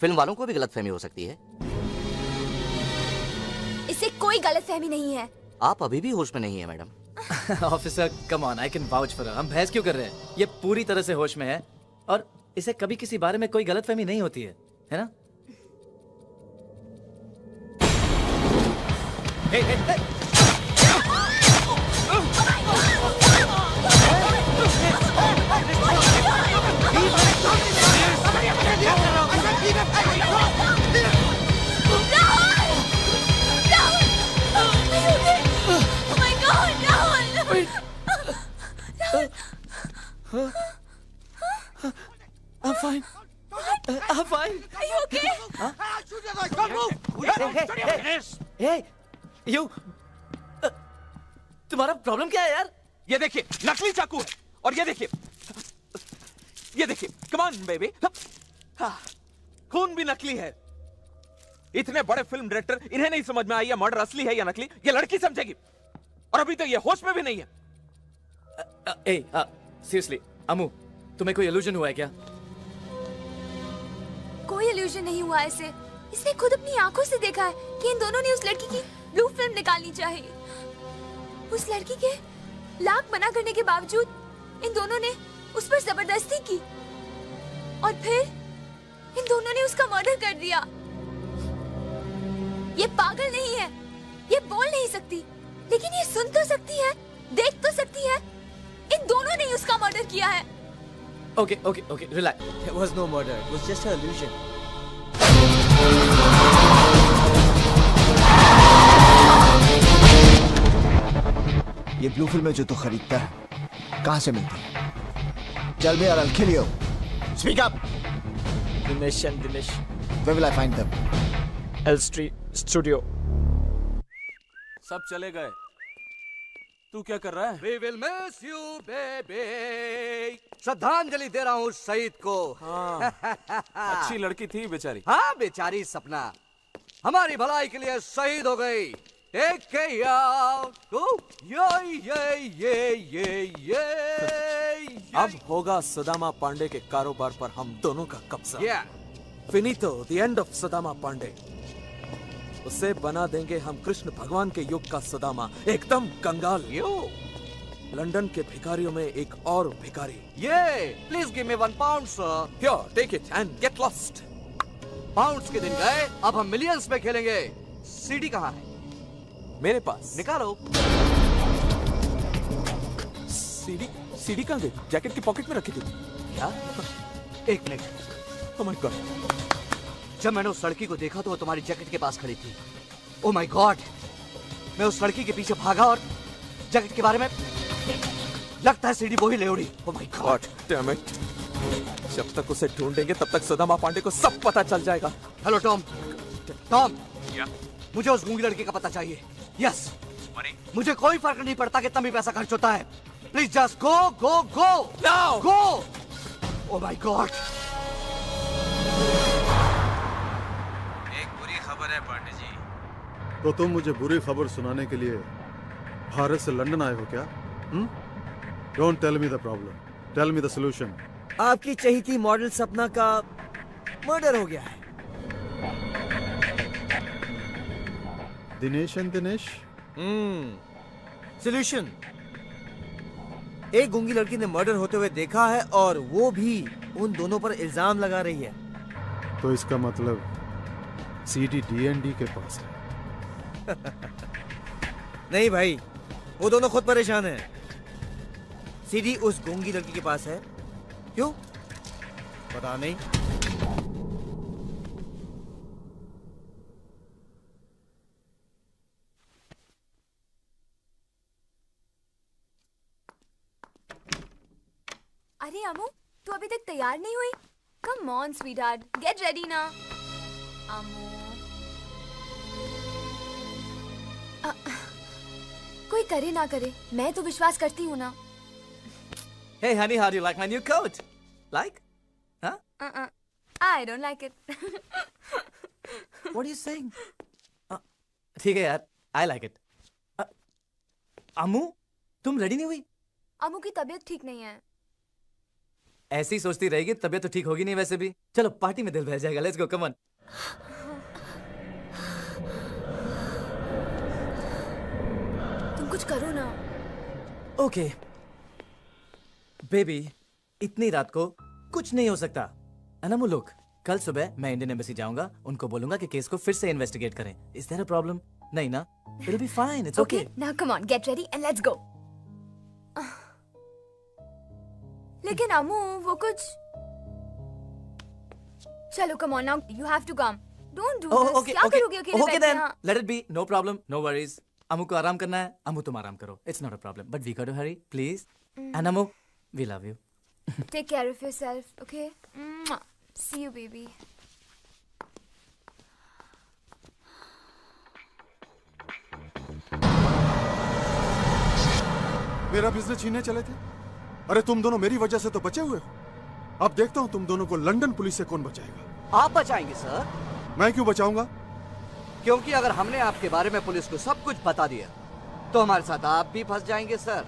फिल्म वालों को भी गलतफहमी हो सकती है। इससे कोई गलतफहमी नहीं है। आप अभी भी होश में नहीं है madam. Officer come on, I can vouch for her. हम बहस क्यों कर रहे हैं? ये पूरी तरह से होश में है और इसे कभी किसी बारे में कोई गलतफहमी नहीं होती है ना? Hey, hey, hey. I'm fine. I'm fine. Are you okay? Huh? Don't move. Hey, you. तुम्हारा प्रॉब्लम क्या है यार? ये देखिए नकली चाकू है और ये देखिए कम ऑन बेबी, खून भी नकली है। इतने बड़े फिल्म डायरेक्टर, इन्हें नहीं समझ में आई है मर्डर असली है या नकली? ये लड़की समझेगी और अभी तो ये होश में भी नहीं है। सीरियसली अमू, तुम्हें कोई इल्यूजन हुआ है क्या? कोई इल्यूजन नहीं हुआ इसे। इसने खुद अपनी आंखों से देखा है कि इन दोनों ने उस लड़की की ब्लू फिल्म निकालनी चाहिए। उस लड़की के लाख मना करने के बावजूद इन दोनों ने उस पर जबरदस्ती की और फिर इन दोनों ने उसका मर्डर कर दिया। ये पागल नहीं है, ये बोल नहीं सकती, लेकिन ये सुन तो सकती है, देख तो सकती है। इन दोनों ने उसका मर्डर किया है। Okay, relax. It was no murder. It was just an illusion. ये ब्लू फिल्म जो तू खरीदता है कहाँ से मिलती है? Tell me or I'll kill you. Speak up. Dinesh and Dinesh. Where will I find them? L Street Studio. सब चले गए, तू क्या कर रहा है? We will miss you, baby. श्रद्धांजलि दे रहा हूँ शहीद को। हाँ, अच्छी लड़की थी बेचारी। हाँ बेचारी सपना हमारी भलाई के लिए शहीद हो गई। अब होगा सुदामा पांडे के कारोबार पर हम दोनों का कब्जा। फिनितो, the end of Sudama Pandey. उसे बना देंगे हम कृष्ण भगवान के युग का सुदामा, एकदम कंगाल। लंदन के भिखारियों में एक और भिखारी। Please give me 1 pound, sir. Here, take it and get lost. Pounds के दिन गए, अब हम मिलियंस में खेलेंगे। सीडी कहाँ है? मेरे पास। निकालो। सीडी कहाँ गई? जैकेट की पॉकेट में रखी थी क्या? एक मिनट। Oh my God. जब मैंने उस लड़की को देखा तो वो तुम्हारी जैकेट के पास खड़ी थी। ओह माय गॉड, मैं उस लड़की के पीछे भागा और जैकेट के बारे में लगता है सीडी वही ले उड़ी। ओह माय गॉड डैम इट। जब तक उसे ढूंढेंगे तब तक सुदामा पांडे को सब पता चल जाएगा। Hello Tom. टॉम, मुझे उस गूंगी लड़की का पता चाहिए। यस, मुझे कोई फर्क नहीं पड़ता कितना भी पैसा खर्च होता है। Please just go go go now go. Oh my God. एक बुरी खबर है पांडे जी। तो तुम मुझे बुरी खबर सुनाने के लिए भारत से लंदन आए हो क्या? Don't tell me the problem, tell me the solution. आपकी चहेती मॉडल सपना का मर्डर हो गया है। दिनेश एंड दिनेश। सॉल्यूशन, एक गूंगी लड़की ने मर्डर होते हुए देखा है और वो भी उन दोनों पर इल्जाम लगा रही है। तो इसका मतलब सीडी डीएनडी के पास है। नहीं भाई, वो दोनों खुद परेशान हैं। सीडी उस गूंगी लड़की के पास है। क्यों? पता नहीं। अरे अमू, तू अभी तक तैयार नहीं हुई? Come on sweetheart, get ready ना। अमू, कोई करे ना करे, मैं तो विश्वास करती हूँ ना। Hey honey, how do you like my new coat? Like? Huh? I don't like it. What are you saying? ठीक है यार, I like it. अम्मू, तुम रेडी नहीं हुई? अमू की तबीयत ठीक नहीं है। ऐसी सोचती रहेगी तबीयत तो ठीक होगी नहीं वैसे भी। चलो पार्टी में दिल बहल जाएगा। Let's go, come on. तुम कुछ करो ना। ओके बेबी, इतनी रात को कुछ नहीं हो सकता। अनमू लुक, कल सुबह मैं इंडियन एम्बेसी जाऊंगा, उनको बोलूंगा कि केस को फिर से इन्वेस्टिगेट करें। Is there a problem? नहीं ना? It will be fine, it's okay. Now come on, get ready and let's go. लेकिन अमू, वो कुछ। चलो come on now, you have to come. Don't do this. क्या करोगे अकेले बैठ के यहाँ? Let it be, no problem, no worries. Amu को आराम करना है, अमू तुम आराम करो। It's not a problem, but we got to Hari please. And Amu, we love you. Take care of yourself, okay? Mwah. See you, baby. मेरा बिजनेस छीनने चले थे? अरे तुम दोनों मेरी वजह से तो बचे हुए हो। अब देखता हूँ तुम दोनों को लंदन पुलिस से कौन बचाएगा। आप बचाएंगे सर। मैं क्यों बचाऊंगा? क्योंकि अगर हमने आपके बारे में पुलिस को सब कुछ बता दिया तो हमारे साथ आप भी फंस जाएंगे सर।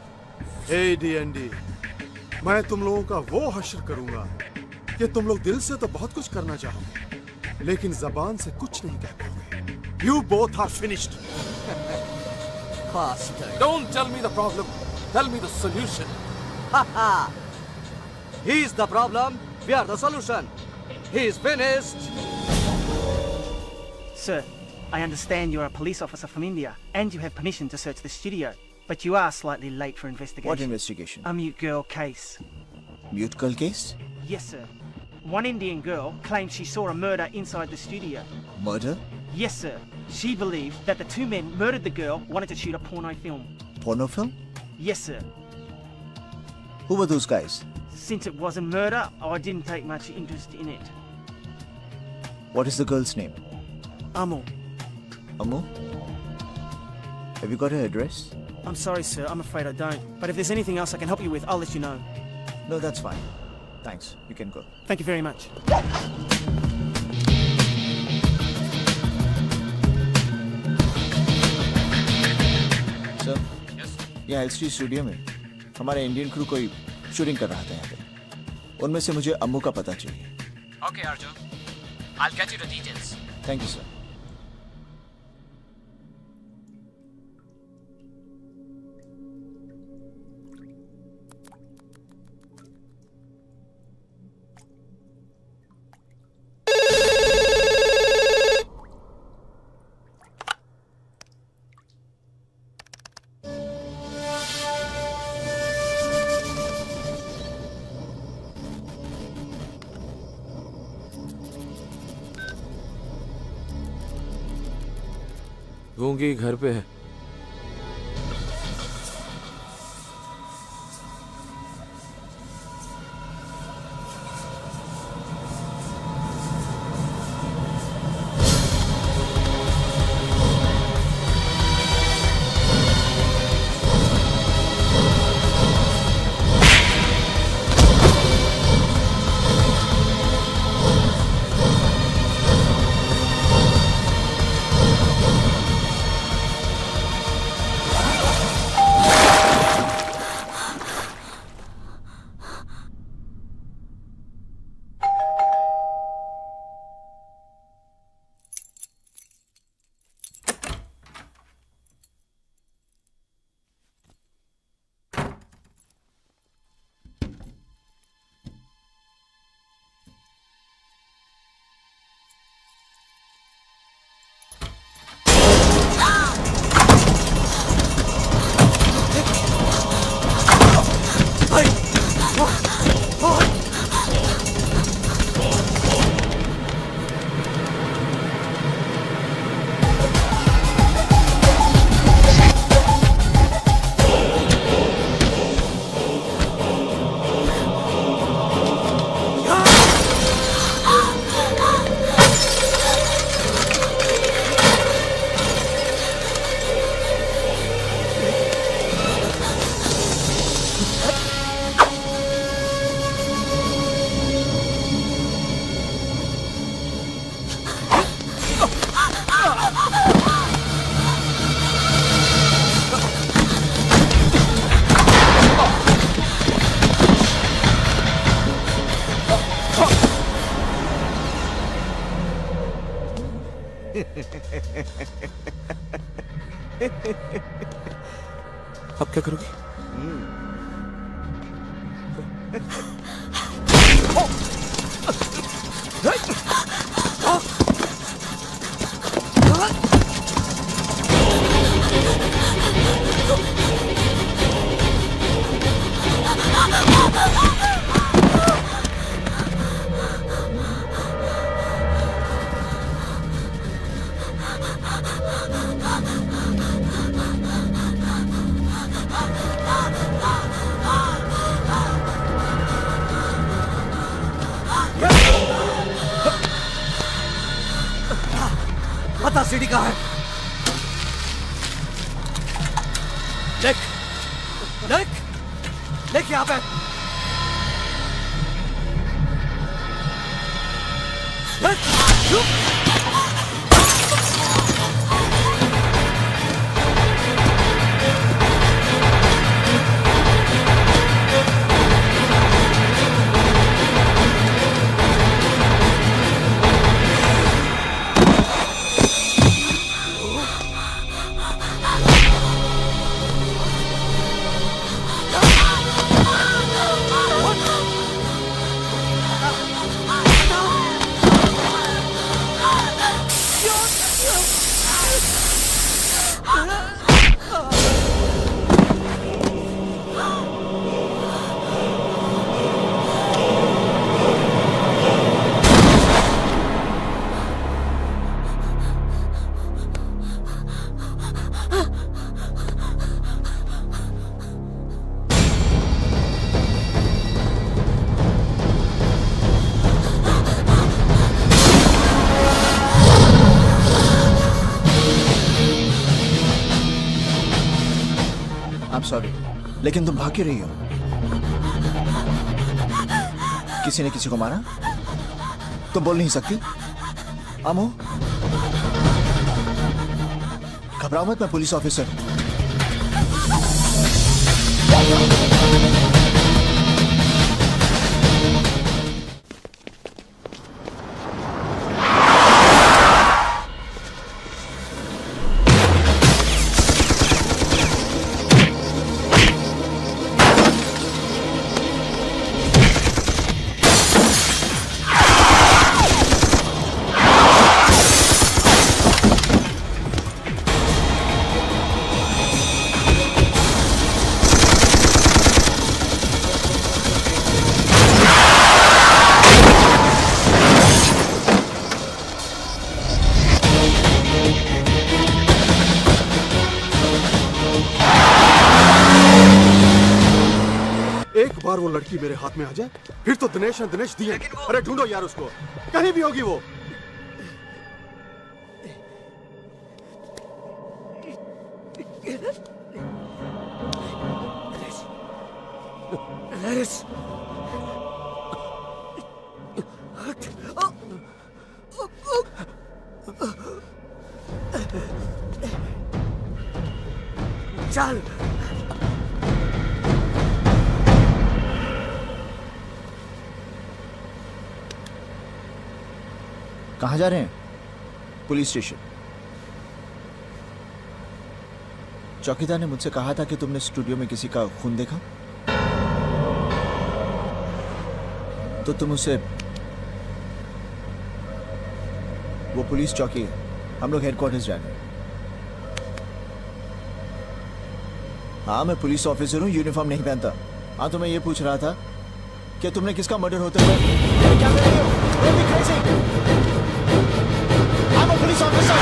हे डीएनडी, मैं तुम लोगों का वो हश्र करूंगा कि तुम लोग दिल से तो बहुत कुछ करना चाहोगे लेकिन जबान से कुछ नहीं कह पाओगे। You both are finished. Bastard. Don't tell me the problem. Tell me the solution. He is the problem. We are the solution. He is finished. Sir, I understand you are a police officer from India and you have permission to search the studio. But you are slightly late for investigation. What investigation? A mute girl case. Mute girl case? Yes, sir. One Indian girl claims she saw a murder inside the studio. Murder? Yes, sir. She believed that the two men murdered the girl, wanted to shoot a porno film. Porno film? Yes, sir. Who were those guys? Since it was a murder, I didn't take much interest in it. What is the girl's name? Amu. Amu? Have you got her address? I'm sorry, sir. I'm afraid I don't. But if there's anything else I can help you with, I'll let you know. No, that's fine. Thanks. You can go. Thank you very much. Sir? Yes? ये LC studio में हमारे Indian crew कोई shooting कर रहा था यहाँ पे। उनमें से मुझे अम्मू का पता चाहिए। Okay, Arjun. I'll get you the details. Thank you, sir. गूंगी घर पे है। अब क्या करोगी? बता सीढ़ी कहाँ है? देख, देख, देख यहाँ पे। सॉरी, लेकिन तुम भाग क्यों रही हो? किसी ने किसी को मारा? तुम बोल नहीं सकती? आमो, घबराओ मत, मैं पुलिस ऑफिसर हूं। वो लड़की मेरे हाथ में आ जाए फिर तो दिनेश है दिनेश दिए। अरे ढूंढो यार उसको, कहीं भी होगी वो। चल कहाँ जा रहे हैं? Police station. चौकीदार ने मुझसे कहा था कि तुमने स्टूडियो में किसी का खून देखा, तो तुम उसे, वो पुलिस चौकी है, हम लोग हेडक्वार्टर्स जा रहे हैं। हाँ मैं पुलिस ऑफिसर हूँ, यूनिफॉर्म नहीं पहनता। हाँ तो मैं ये पूछ रहा था कि तुमने किसका मर्डर होते हुए क्या कर रही हो? Don't be crazy. I'm a police officer.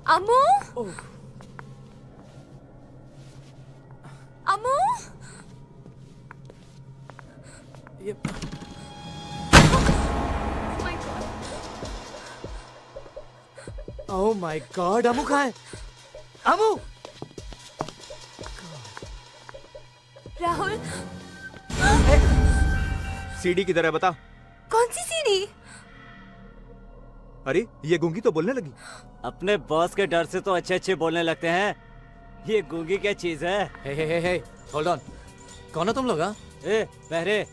Ammu Ammu oh my God, Amu कहाँ है? अमू! राहुल, सीडी किधर है बता। कौन सी सीडी? अरे ये गूंगी तो बोलने लगी। अपने बॉस के डर से तो अच्छे अच्छे बोलने लगते हैं, ये गूंगी क्या चीज है? हे होल्ड ऑन, कौन हो तुम लोग? बहरे।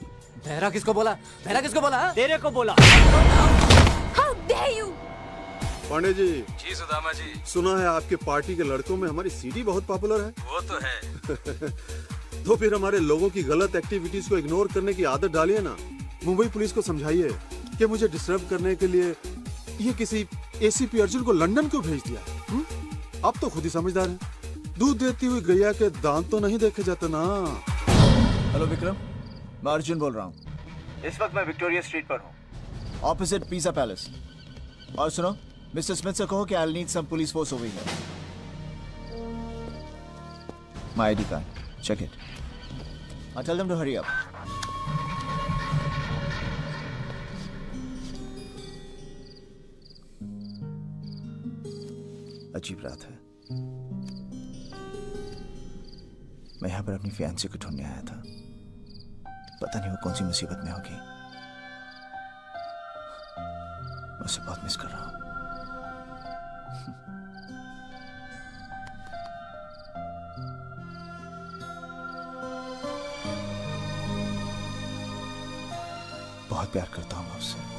बहरा किसको बोला? बहरा किसको बोला? तेरे को बोला। How dare you? Pandey ji. जी सुदामा जी। सुना है आपके पार्टी के लड़कों में हमारी सीडी बहुत पॉपुलर है। वो तो है। तो फिर हमारे लोगों की गलत एक्टिविटीज को इग्नोर करने की आदत डालिए ना। मुंबई पुलिस को समझाइए कि मुझे डिस्टर्ब करने के लिए ये किसी एसीपी अर्जुन को लंदन क्यों भेज दिया। अब तो खुद ही समझदार है। दूध देती हुई गैया के दांत तो नहीं देखे जाते ना। हेलो विक्रम, मैं अर्जुन बोल रहा हूँ। इस वक्त मैं विक्टोरिया स्ट्रीट पर हूँ, ऑपोजिट पिज़्ज़ा पैलेस। और सुनो, मिस्टर स्मिथ से कहो कि I need some police force over here. My ID card, check it. I tell them to hurry up. अजीब रात है। मैं यहाँ पर अपनी फियांसी को ढूंढने आया था। पता नहीं वो कौन सी मुसीबत में होगी। मैं उसे बहुत मिस कर रहा हूँ। बहुत प्यार करता हूँ मैं उससे।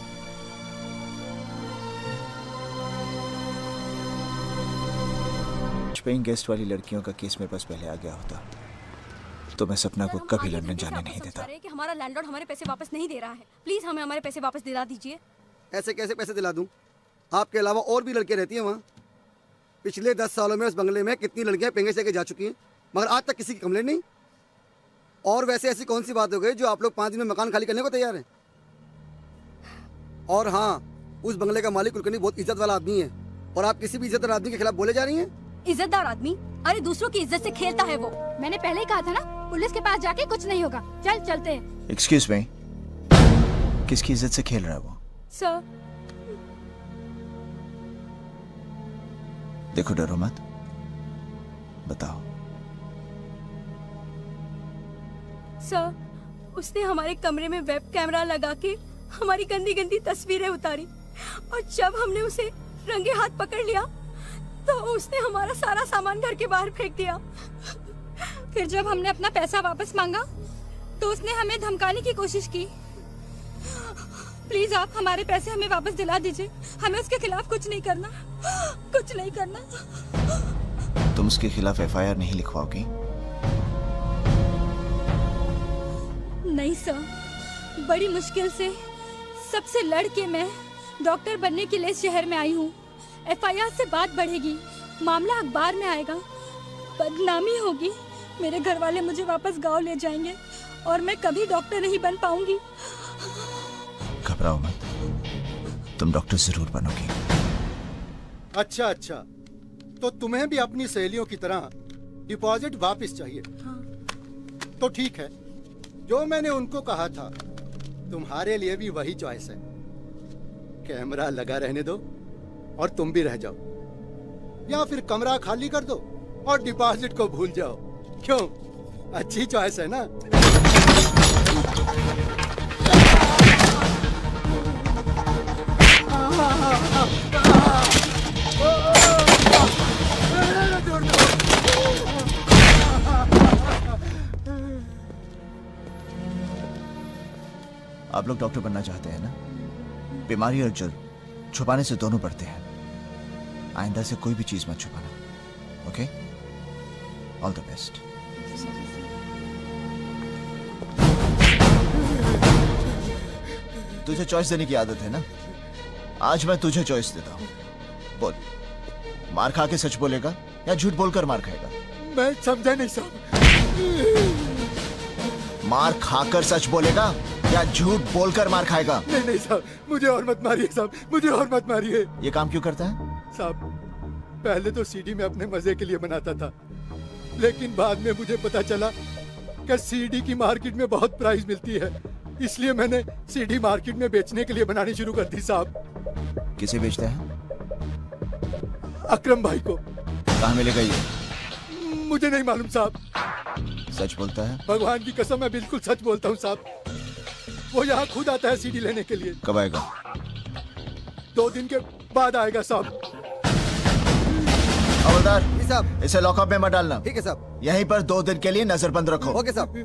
पेइंग गेस्ट वाली लड़कियों का केस मेरे पास पहले आ गया होता तो मैं सपना को कभी लंदन जाने नहीं देता। कि हमारा लैंडलॉर्ड हमारे पैसे वापस नहीं दे रहा है, प्लीज हमें हमारे पैसे वापस दिला दीजिए। ऐसे कैसे पैसे दिला दूं? आपके अलावा और भी लड़कियां रहती हैं वहाँ। पिछले 10 सालों में उस बंगले में कितनी लड़कियां पेंगे से जा चुकी हैं, मगर आज तक किसी की कंप्लेंट नहीं। और वैसे ऐसी कौन सी बात हो गई जो आप लोग 5 दिन में मकान खाली करने को तैयार हैं? और हाँ, उस बंगले का मालिक कुलकर्णी बहुत इज्जत वाला आदमी है और आप किसी भी इज्जतदार आदमी के खिलाफ बोले जा रही हैं। इज्जतदार आदमी? अरे दूसरों की इज्जत से खेलता है वो। मैंने पहले ही कहा था ना, पुलिस के पास जाके कुछ नहीं होगा। चल चलते हैं। एक्सक्यूज मी, किसकी इज्जत से खेल रहा है वो? सर। देखो, डरो मत, बताओ। सर, उसने हमारे कमरे में वेब कैमरा लगा के हमारी गंदी गंदी तस्वीरें उतारी और जब हमने उसे रंगे हाथ पकड़ लिया तो उसने हमारा सारा सामान घर के बाहर फेंक दिया। फिर जब हमने अपना पैसा वापस मांगा तो उसने हमें धमकाने की कोशिश की। प्लीज आप हमारे पैसे हमें वापस दिला दीजिए। हमें उसके खिलाफ कुछ नहीं करना, कुछ नहीं करना। तुम उसके खिलाफ एफआईआर नहीं लिखवाओगी? नहीं सर, बड़ी मुश्किल से सबसे लड़ के मैं डॉक्टर बनने के लिए शहर में आई हूँ। एफआईआर से बात बढ़ेगी, मामला अखबार में आएगा, बदनामी होगी, मेरे घर वाले मुझे वापस गांव ले जाएंगे और मैं कभी डॉक्टर नहीं बन पाऊंगी। घबराओ मत, तुम डॉक्टर जरूर बनोगी। अच्छा, तो तुम्हें भी अपनी सहेलियों की तरह डिपॉजिट वापस चाहिए? हाँ। तो ठीक है, जो मैंने उनको कहा था तुम्हारे लिए भी वही चॉइस है। कैमरा लगा रहने दो और तुम भी रह जाओ, या फिर कमरा खाली कर दो और डिपॉजिट को भूल जाओ। क्यों, अच्छी चॉइस है ना? आप लोग डॉक्टर बनना चाहते हैं ना? बीमारी और जुर्म छुपाने से दोनों बढ़ते हैं। आइंदा से कोई भी चीज मत छुपाना, ओके? All the best. तुझे चॉइस देने की आदत है ना? आज मैं तुझे चॉइस देता हूँ। बोल, मार खा के सच बोलेगा या झूठ बोलकर मार खाएगा? मैं समझा नहीं साहब। मार खाकर सच बोलेगा या झूठ बोलकर मार खाएगा? नहीं साहब, मुझे और मत मारिए साहब, मुझे और मत मारिए। ये काम क्यों करता है साहब? पहले तो सीडी में अपने मजे के लिए बनाता था, लेकिन बाद में मुझे पता चला कि सीडी की मार्केट में बहुत प्राइस मिलती है, इसलिए मैंने सीडी मार्केट में बेचने के लिए बनानी शुरू कर दी साहब। किसे बेचते हैं? अकरम भाई को। कहाँ मिलेगा ये? मुझे नहीं मालूम साहब। सच बोलता है? भगवान की कसम मैं बिल्कुल सच बोलता हूँ साहब। वो यहाँ खुद आता है सीडी लेने के लिए। कब आएगा? 2 दिन के बाद आएगा साहब। हवलदार साहब, इसे लॉकअप में मत डालना। ठीक है साहब। यहीं पर 2 दिन के लिए नजरबंद रखो। ओके साहब।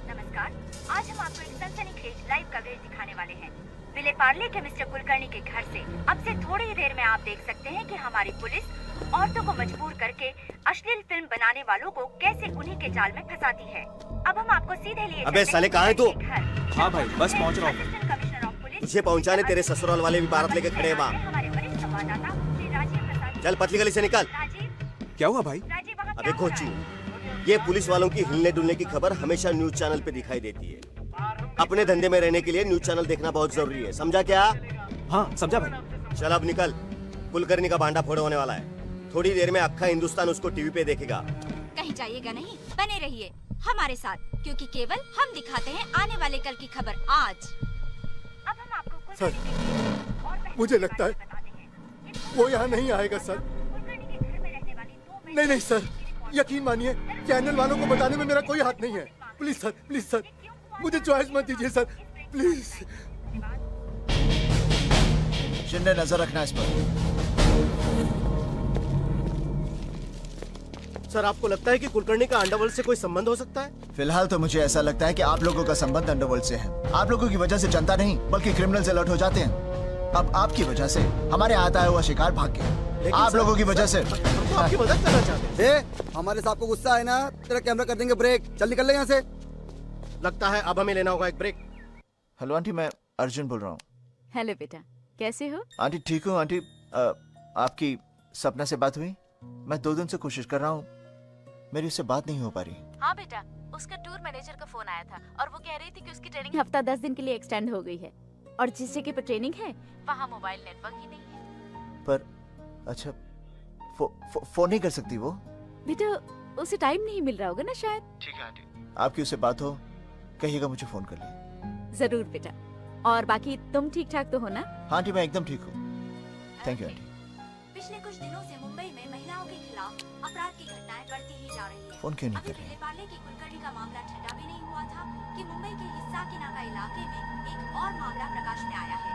नमस्कार, आज हम आपको एक सनसनीखेज लाइव कवरेज दिखाने वाले हैं। विले पार्ले के मिस्टर कुलकर्णी के घर से अब से थोड़ी ही देर में आप देख सकते हैं कि हमारी पुलिस औरतों को मजबूर करके अश्लील फिल्म बनाने वालों को कैसे उन्हीं के जाल में फंसाती है। अब हम आपको सीधे लिए अबे साले कहाँ है तू? हाँ भाई बस पहुंच रहा हूँ। तुझे पहुंचाने तेरे ससुराल वाले भी बारात लेके खड़े हैं वहाँ। चल पतली गली से निकल। क्या हुआ भाई? अबे कोची, ये पुलिस वालों की हिलने डुलने की खबर हमेशा न्यूज चैनल पे दिखाई देती है। अपने धंधे में रहने के लिए न्यूज चैनल देखना बहुत जरूरी है, समझा क्या? हाँ समझा भाई। चल अब निकल, कुलकर्णी का भांडा फोड़ होने वाला है। थोड़ी देर में अक्खा हिंदुस्तान उसको टीवी पे देखेगा। कहीं जाइएगा नहीं, बने रहिए हमारे साथ, क्योंकि केवल हम दिखाते हैं आने वाले कल की खबर आज। अब हम आपको सर, मुझे लगता है वो यहाँ नहीं आएगा सर। नहीं सर, यकीन मानिए चैनल वालों को बताने में मेरा कोई हाथ नहीं है। प्लीज सर, मुझे चॉइस मत दीजिए सर, प्लीज। शिंदे नजर रखना इस पर। सर आपको लगता है कि कुलकर्णी का अंडरवर्ल्ड से कोई संबंध हो सकता है? फिलहाल तो मुझे ऐसा लगता है कि आप लोगों का संबंध अंडरवर्ल्ड से है। आप लोगों की वजह से जनता नहीं बल्कि क्रिमिनल्स अलर्ट हो जाते हैं। अब आपकी वजह से हमारे हाथ आया हुआ शिकार भाग गया। आप लोगों की वजह से। आपकी मदद करना चाहते हैं। हमारे साहब को गुस्सा है ना, तेरा कैमरा कर देंगे ब्रेक। चल निकल ले यहाँ से। लगता है अब हमें लेना होगा एक ब्रेक। हेलो आंटी, मैं अर्जुन बोल रहा हूँ। हेलो बेटा, कैसे हो? आंटी ठीक हूँ आंटी। आपकी सपना से बात हुई? मैं 2 दिन से कोशिश कर रहा हूँ, मेरी उससे बात नहीं हो पा रही। हाँ बेटा, उसका टूर मैनेजर का फोन आया था और वो कह रही थी कि उसकी ट्रेनिंग हफ्ता 10 दिन के लिए एक्सटेंड हो गई है और जिस जगह पर ट्रेनिंग है वहाँ मोबाइल नेटवर्क ही नहीं है। पर अच्छा, फोन नहीं कर सकती वो? बेटा उसे टाइम नहीं मिल रहा होगा ना शायद। ठीक है आंटी, आपकी उससे बात हो कहिएगा मुझे फोन कर ले। जरूर बेटा। और बाकी तुम ठीक ठाक तो हो ना? हाँ आंटी, मैं एकदम ठीक हूँ। Thank you aunty. पिछले कुछ दिनों से मुंबई में महिलाओं के खिलाफ अपराध की घटनाएं बढ़ती ही जा रही है। फोन क्यों नहीं कर रही? विले पार्ले की कुलकर्णी का मामला ठंडा भी नहीं हुआ था कि मुंबई के हिस्साकीनाका इलाके में एक और मामला प्रकाश में आया है।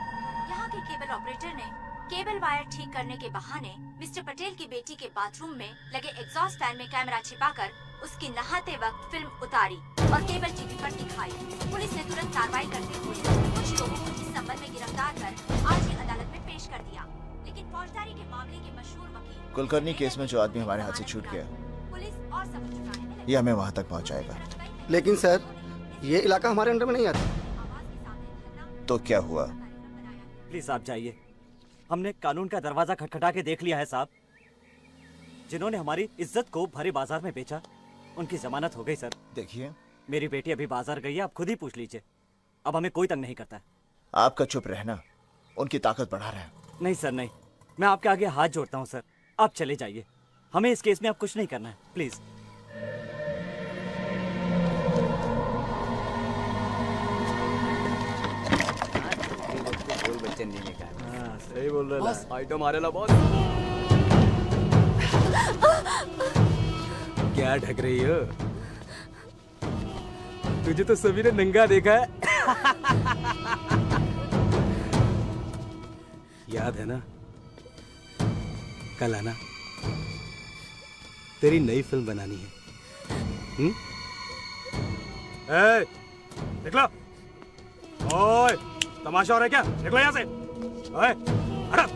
यहाँ के केबल ऑपरेटर ने केबल वायर ठीक करने के बहाने मिस्टर पटेल की बेटी के बाथरूम में लगे एग्जॉस्ट फैन में कैमरा छिपाकर उसकी नहाते वक्त फिल्म उतारी और केबल टीवी पर दिखाई। पुलिस ने तुरंत कार्रवाई करते हुए कुछ लोगों को इस संबंध में गिरफ्तार कर आज ही अदालत में पेश कर दिया। लेकिन फौजदारी के मामले के मशहूर वकील कुलकर्णी केस में जो आदमी हमारे हाथ से छूट गया, पुलिस और सबूत जुटाने में ये हमें वहाँ तक पहुँचाएगा। लेकिन सर, ये इलाका हमारे अंडर में नहीं आता। तो क्या हुआ? प्लीज आप जाइए। हमने कानून का दरवाजा खटखटा के देख लिया है साहब। जिन्होंने हमारी इज्जत को भरे बाजार में बेचा, उनकी जमानत हो गई सर। देखिए, मेरी बेटी अभी बाजार गई है, आप खुद ही पूछ लीजिए। अब हमें कोई तंग नहीं करता है। आपका चुप रहना उनकी ताकत बढ़ा रहा है। नहीं सर नहीं, मैं आपके आगे हाथ जोड़ता हूँ सर, आप चले जाइए। हमें इस केस में आप कुछ नहीं करना है, प्लीज। सही बोल रहे हैं। आइटम आ रहा बॉस। क्या ढक रही हो? तुझे तो सभी ने नंगा देखा है। याद है ना, कल आना, तेरी नई फिल्म बनानी है। निकलो। ओए, तमाशा हो रहा है क्या? निकलो यहाँ से। ओए, हटा।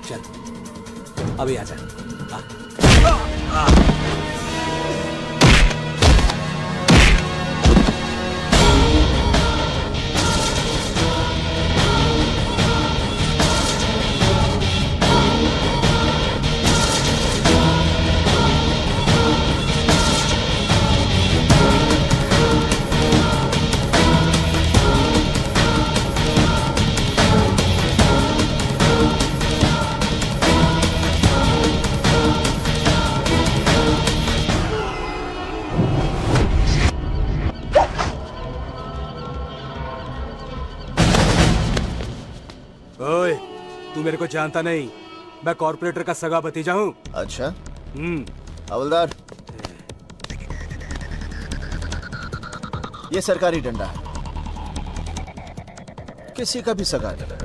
चल, अभी आ जा। ओए, तू मेरे को जानता नहीं, मैं कॉर्पोरेटर का सगा भतीजा हूँ। अच्छा? हवलदार, ये सरकारी डंडा है, किसी का भी सगा नहीं।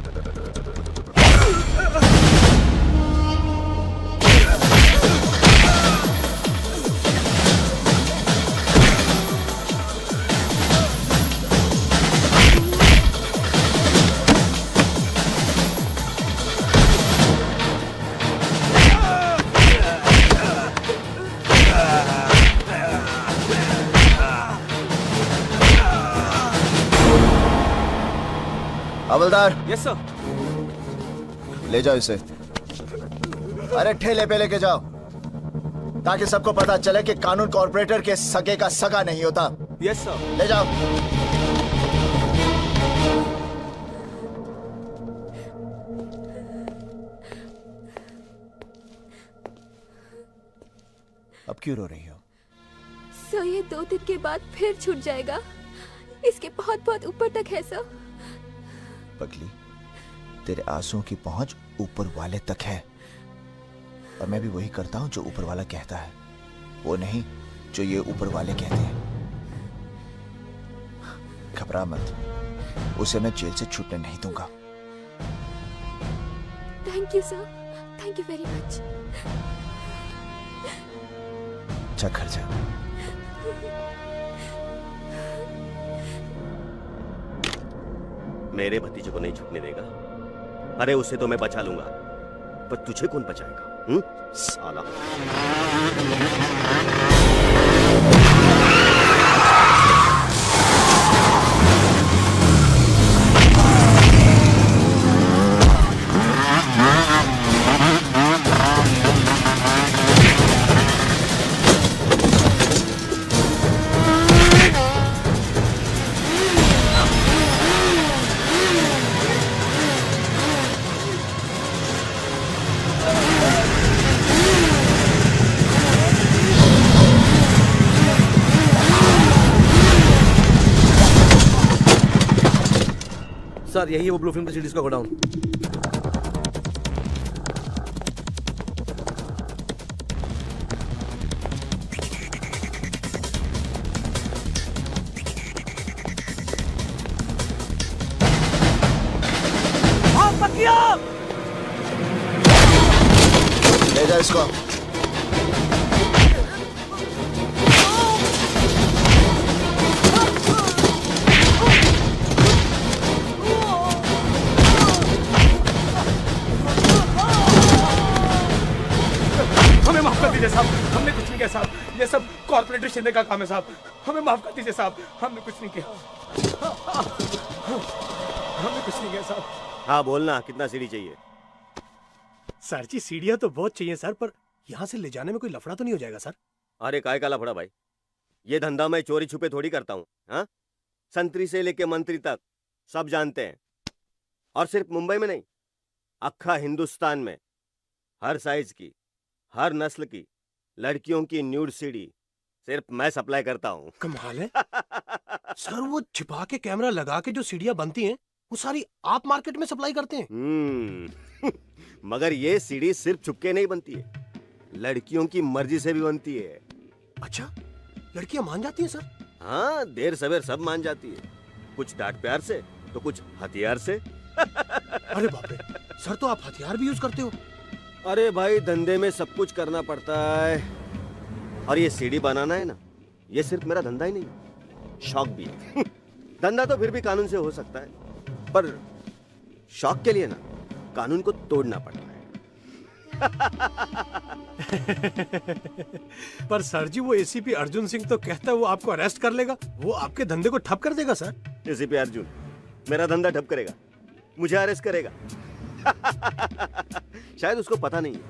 हवलदार। Yes sir. ले जाओ इसे। अरे ठेले पे लेके जाओ, ताकि सबको पता चले कि कानून कॉर्पोरेटर के सगे का सगा नहीं होता। Yes sir. ले जाओ। अब क्यों रो रही हो? सर ये 2 दिन के बाद फिर छूट जाएगा, इसके बहुत बहुत ऊपर तक है सर। पगली, तेरे आंसुओं की पहुंच ऊपर वाले तक है, और मैं भी वही करता हूं जो ऊपर वाला कहता है, वो नहीं जो ये ऊपर वाले कहते हैं। घबरा मत, उसे मैं जेल से छूटने नहीं दूंगा। Thank you sir, thank you very much. अच्छा घर जा। मेरे भतीजे को नहीं छूटने देगा। अरे उसे तो मैं बचा लूंगा, पर तुझे कौन बचाएगा? साला। सर यही है वो ब्लू फिल्म की सीरीज का गोडाउन। ले जा इसको। हमें माफ कर दीजिए साहब, हमने कुछ नहीं किया साहब, ये सब कॉर्पोरेटर शिंदे का काम है साहब, हमें माफ कर दीजिए साहब, हमने कुछ नहीं किया, हमने कुछ नहीं किया साहब। हाँ बोलना, कितना सीढ़ी चाहिए? सर जी सीढ़ियाँ तो बहुत चाहिए सर, पर यहाँ से ले जाने में कोई लफड़ा तो नहीं हो जाएगा सर? अरे काय का लफड़ा भाई, ये धंधा मैं चोरी छुपे थोड़ी करता हूँ। हाँ, संतरी से लेके मंत्री तक सब जानते हैं, और सिर्फ मुंबई में नहीं, अक्खा हिंदुस्तान में हर साइज की, हर नस्ल की लड़कियों की न्यूड सीडी सिर्फ मैं सप्लाई करता हूँ। कमाल है सर, वो छिपा के कैमरा लगा के जो सीढ़ियाँ बनती हैं वो सारी आप मार्केट में सप्लाई करते हैं? मगर ये सीढ़ी सिर्फ छुपके नहीं बनती है, लड़कियों की मर्जी से भी बनती है। अच्छा, लड़कियां मान जाती हैं सर? हाँ, देर सवेर सब मान जाती है, कुछ डांट प्यार से तो कुछ हथियार से। अरे बाप रे सर, तो आप हथियार भी यूज करते हो? अरे भाई, धंधे में सब कुछ करना पड़ता है, और ये सीढ़ी बनाना है ना, ये सिर्फ मेरा धंधा ही नहीं, शौक भी है। धंधा तो फिर भी कानून से हो सकता है, पर शौक के लिए ना कानून को तोड़ना पड़ता है। पर सर जी, वो एसीपी अर्जुन सिंह तो कहता है वो आपको अरेस्ट कर लेगा, वो आपके धंधे को ठप कर देगा सर। एसीपी अर्जुन मेरा धंधा ठप करेगा, मुझे अरेस्ट करेगा? शायद उसको पता नहीं है,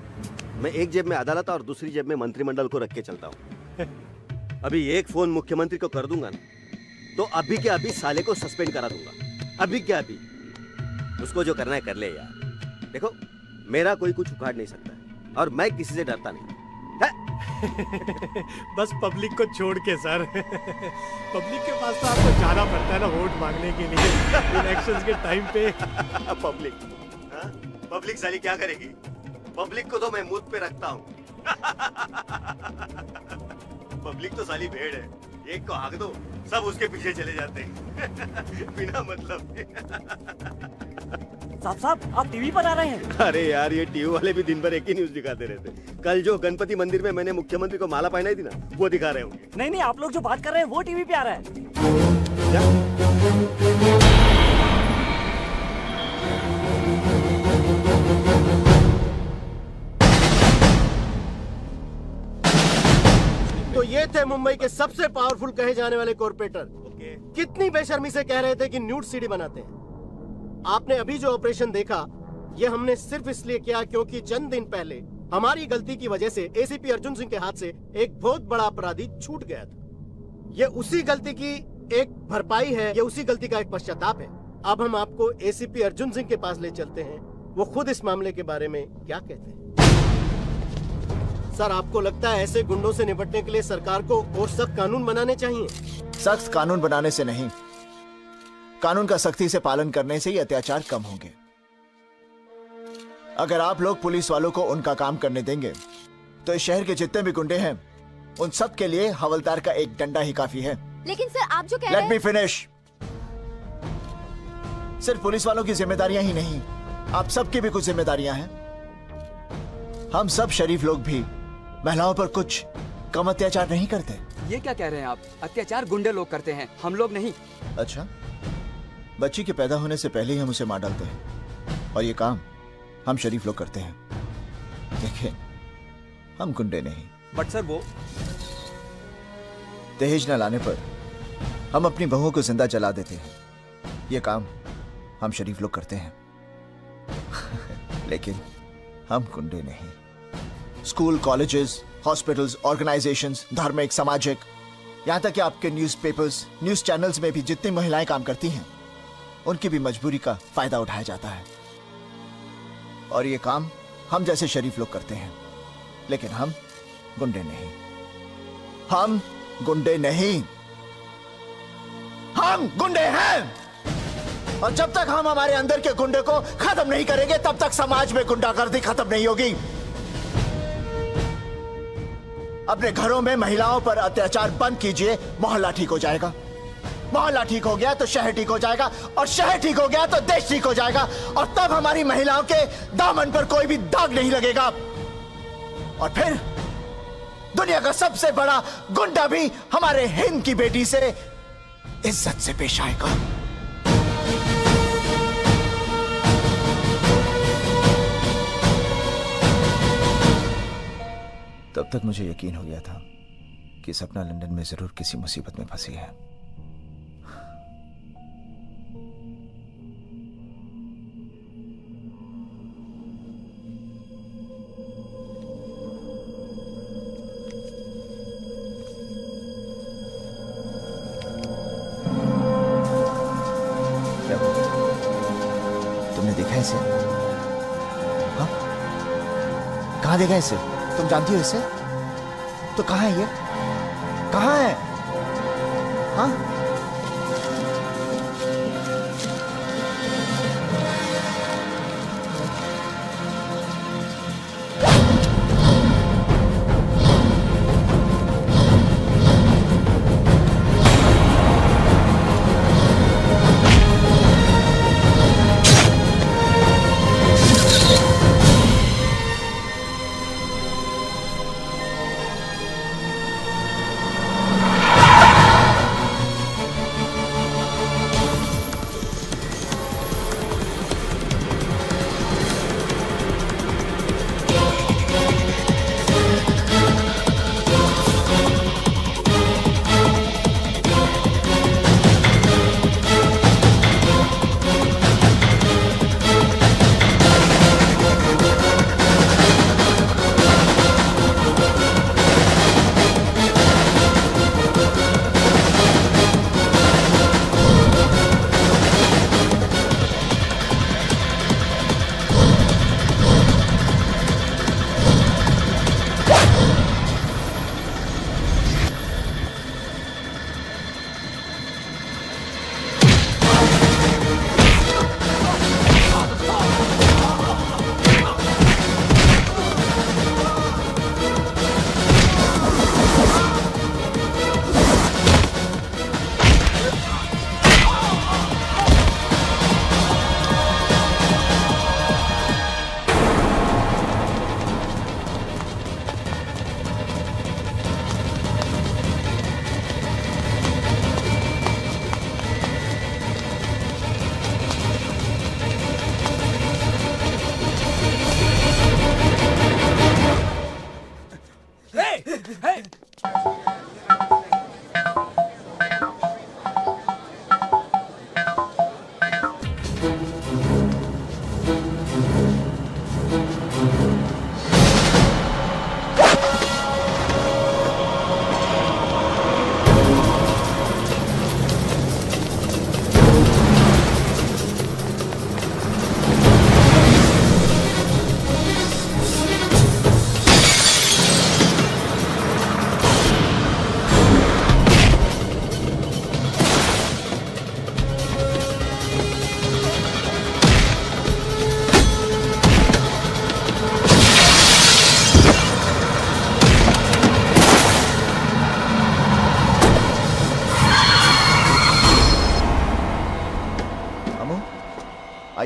मैं एक जेब में अदालत और दूसरी जेब में मंत्रिमंडल को रख के चलता हूँ। अभी एक फोन मुख्यमंत्री को कर दूंगा ना, तो अभी के अभी साले को सस्पेंड करा दूंगा, अभी के अभी। उसको जो करना है कर ले यार। देखो, मेरा कोई कुछ उखाड़ नहीं सकता है, और मैं किसी से डरता नहीं। बस पब्लिक को छोड़ के सर। पब्लिक के पास तो आपको जाना पड़ता है ना वोट मांगने के लिए इलेक्शंस के टाइम पे। पब्लिक पब्लिक साली क्या करेगी? पब्लिक को तो मैं मुंह पे रखता हूँ। पब्लिक तो साली भेड़ है, एक को हाँक दो सब उसके पीछे चले जाते हैं बिना मतलब के। साहब आप टीवी पर आ रहे हैं? अरे यार ये टीवी वाले भी दिन भर एक ही न्यूज दिखाते रहते। कल जो गणपति मंदिर में मैंने मुख्यमंत्री को माला पहनाई थी ना, वो दिखा रहे होंगे। नहीं आप लोग जो बात कर रहे हैं वो टीवी पे आ रहा है। तो ये थे मुंबई के सबसे पावरफुल कहे जाने वाले कॉर्पोरेटर। कितनी बेशर्मी से कह रहे थे कि न्यूड सीडी बनाते हैं। आपने अभी जो ऑपरेशन देखा, ये हमने सिर्फ इसलिए किया क्योंकि चंद दिन पहले हमारी गलती की वजह से एसीपी अर्जुन सिंह के हाथ से एक बहुत बड़ा अपराधी छूट गया था। ये उसी गलती की एक भरपाई है, ये उसी गलती का एक पश्चाताप है। अब हम आपको एसीपी अर्जुन सिंह के पास ले चलते हैं, वो खुद इस मामले के बारे में क्या कहते हैं। सर, आपको लगता है ऐसे गुंडों से निपटने के लिए सरकार को और सख्त कानून बनाने चाहिए? सख्त कानून बनाने से नहीं, कानून का सख्ती से पालन करने से ही अत्याचार कम होंगे। अगर आप लोग पुलिस वालों को उनका काम करने देंगे तो इस शहर के जितने भी गुंडे हैं उन सब के लिए हवलदार का एक डंडा ही काफी है। लेकिन सर आप जो कह रहे हैं। Let me finish. सिर्फ पुलिस वालों की जिम्मेदारियां ही नहीं, आप सबकी भी कुछ जिम्मेदारियां हैं। हम सब शरीफ लोग भी महिलाओं पर कुछ कम अत्याचार नहीं करते। ये क्या कह रहे हैं आप? अत्याचार गुंडे लोग करते हैं, हम लोग नहीं। अच्छा, बच्ची के पैदा होने से पहले ही हम उसे मार डालते हैं और ये काम हम शरीफ लोग करते हैं। देखिए, हम गुंडे नहीं। बट सर वो दहेज न लाने पर हम अपनी बहुओं को जिंदा जला देते हैं। ये काम हम शरीफ लोग करते हैं लेकिन हम गुंडे नहीं। स्कूल, कॉलेजेस, हॉस्पिटल्स, ऑर्गेनाइजेशंस, धार्मिक, सामाजिक, यहां तक कि आपके न्यूज़पेपर्स, न्यूज चैनल्स में भी जितनी महिलाएं काम करती हैं उनकी भी मजबूरी का फायदा उठाया जाता है। और ये काम हम जैसे शरीफ लोग करते हैं, लेकिन हम गुंडे नहीं। हम गुंडे नहीं, हम गुंडे हैं। और जब तक हम हमारे अंदर के गुंडे को खत्म नहीं करेंगे तब तक समाज में गुंडागर्दी खत्म नहीं होगी। अपने घरों में महिलाओं पर अत्याचार बंद कीजिए, मोहल्ला ठीक हो जाएगा। मोहल्ला ठीक हो गया तो शहर ठीक हो जाएगा, और शहर ठीक हो गया तो देश ठीक हो जाएगा। और तब हमारी महिलाओं के दामन पर कोई भी दाग नहीं लगेगा। और फिर दुनिया का सबसे बड़ा गुंडा भी हमारे हिंद की बेटी से इज्जत से पेश आएगा। तब तक मुझे यकीन हो गया था कि सपना लंदन में जरूर किसी मुसीबत में फंसी है। तुमने देखा इसे? हाँ? कहाँ देखा इसे? तुम जानती हो इसे? तो कहाँ है ये? कहाँ है? हाँ?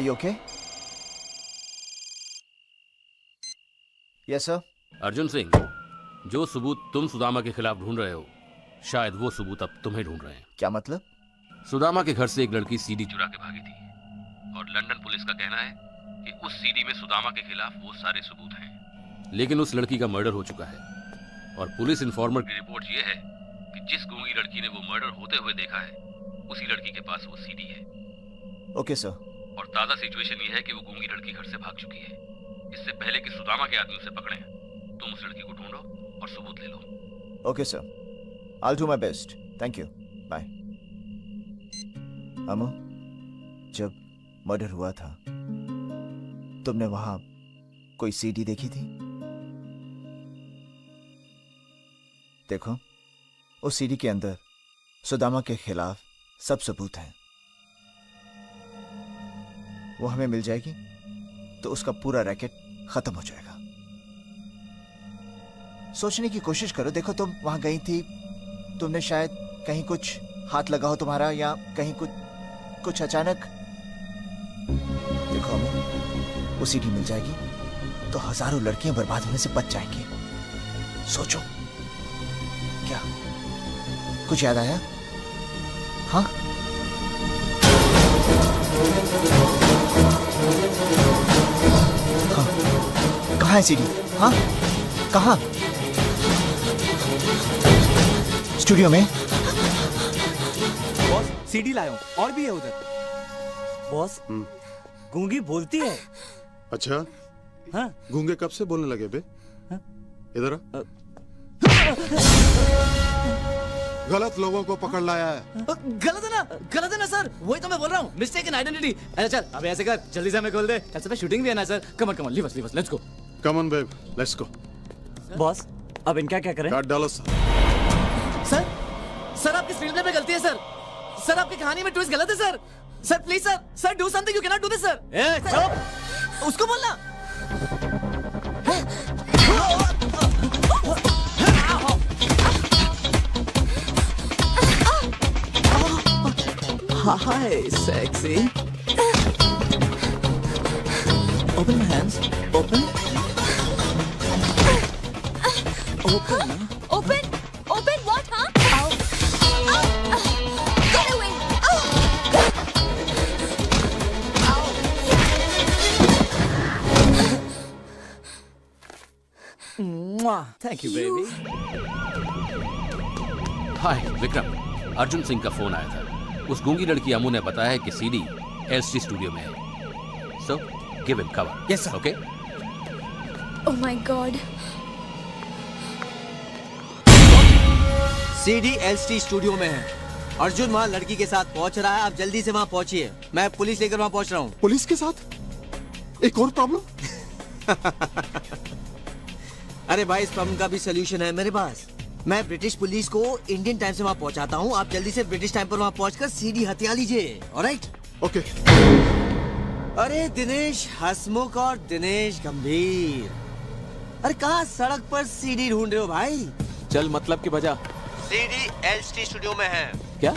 you okay? Yes, sir. Arjun Singh, जो सबूत तुम सुदामा के खिलाफ ढूंढ रहे हो, शायद वो सबूत अब तुम्हें ढूंढ रहे हैं। क्या मतलब? सुदामा के घर से एक लड़की सीडी चुरा के भागी थी और लंदन पुलिस का कहना है कि उस सीडी में सुदामा के खिलाफ वो सारे सबूत हैं। लेकिन उस लड़की का मर्डर हो चुका है और पुलिस इन्फॉर्मर की रिपोर्ट ये है कि जिस गूंगी लड़की ने वो मर्डर होते हुए देखा है, उसी लड़की के पास वो सीडी है। Okay sir. और ताजा सिचुएशन ये है कि वो गूंगी लड़की घर से भाग चुकी है। इससे पहले कि सुदामा के आदमी उसे पकड़े, तुम उस लड़की को ढूंढो और सबूत ले लो। Okay sir, I'll do my best. Thank you. Bye. अमो, जब मर्डर हुआ था तुमने वहां कोई सीडी देखी थी? देखो, उस सीडी के अंदर सुदामा के खिलाफ सब सबूत हैं। वो हमें मिल जाएगी तो उसका पूरा रैकेट खत्म हो जाएगा। सोचने की कोशिश करो। देखो, तुम वहां गई थी, तुमने शायद कहीं कुछ हाथ लगा हो तुम्हारा, या कहीं कुछ अचानक। देखो अमो, वो सीडी मिल जाएगी तो हजारों लड़कियां बर्बाद होने से बच जाएंगी। सोचो, क्या कुछ याद आया? हाँ, हाँ, कहाँ है सीडी? हाँ, कहाँ? स्टूडियो में। बॉस, सीडी लाया हूं, और भी है उधर। बॉस, गूंगी बोलती है। अच्छा? हाँ। गूंगे कब से बोलने लगे बे? हाँ? इधर आ। गलत लोगों को पकड़ लाया है। गलत है ना सर, वही तो मैं बोल रहा हूँ। Mistake in identity. अरे चल, अब ऐसे कर, जल्दी से हमें खोल दे। कल से शूटिंग भी है ना sir. Come on, leave us, let's go. Come on babe, let's go. Boss, अब इनका क्या करें? काट डालो सर। सर आपकी स्क्रीन प्ले में गलती है सर। सर आपकी कहानी में ट्विस्ट गलत है sir. Sir please sir do something, you can not do this sir. ए चुप, उसको बोलना। Hi, sexy. Open my hands. Open. Open. Open what, huh? Get away. Thank you, baby. हाय विक्रम, अर्जुन सिंह का फोन आया था। उस गूंगी लड़की अमू ने बताया है कि सीडी एलसी स्टूडियो में है। So give him cover. Yes sir. Okay. Oh my God. CD LC studio में है। अर्जुन वहाँ लड़की के साथ पहुंच रहा है। आप जल्दी से वहाँ पहुंचिए। मैं पुलिस लेकर वहाँ पहुंच रहा हूँ। पुलिस के साथ? एक और प्रॉब्लम? अरे भाई, इस प्रॉब्लम का भी सोल्यूशन है मेरे पास। मैं ब्रिटिश पुलिस को इंडियन टाइम से वहाँ पहुँचाता हूँ। आप जल्दी से ब्रिटिश टाइम पर वहाँ पहुँचकर सीडी हथिया लीजिए। ऑलराइट? ओके। अरे दिनेश हसमुख और दिनेश गंभीर, अरे कहाँ सड़क पर सीडी ढूंढ रहे हो भाई? चल मतलब की बजा। सीडी एलसी स्टूडियो में है। क्या?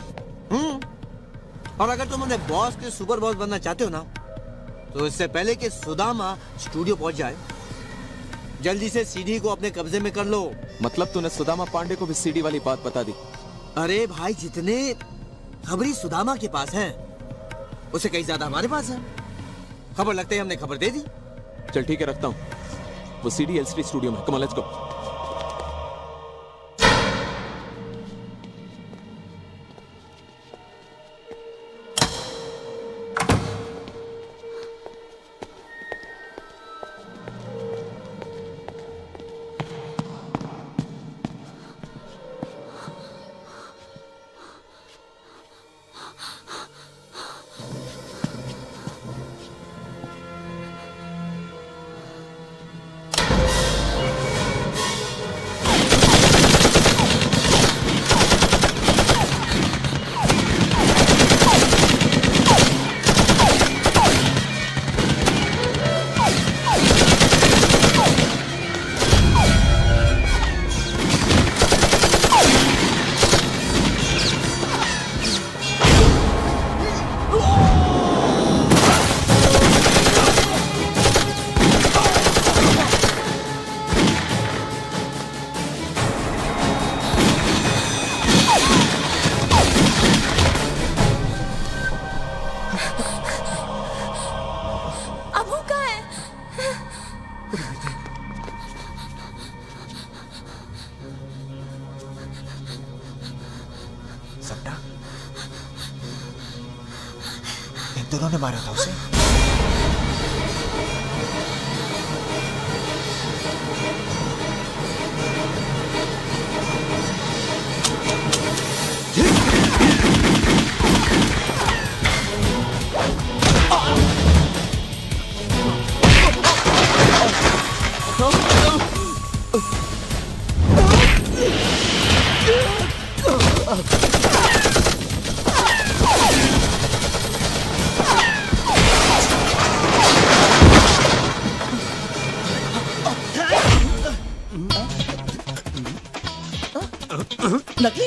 और अगर तुम अपने बॉस के सुपर बॉस बनना चाहते हो ना, तो इससे पहले कि सुदामा स्टूडियो पहुंच जाए, जल्दी से सीडी को अपने कब्जे में कर लो। मतलब तूने सुदामा पांडे को भी सीडी वाली बात बता दी? अरे भाई, जितने खबरी सुदामा के पास हैं, उससे कहीं ज्यादा हमारे पास है। खबर लगते ही हमने खबर दे दी। चल ठीक है, रखता हूँ। वो सीडी एलसी स्टूडियो में। Come on, let's go. दोनों ने मारा था उसे? नकली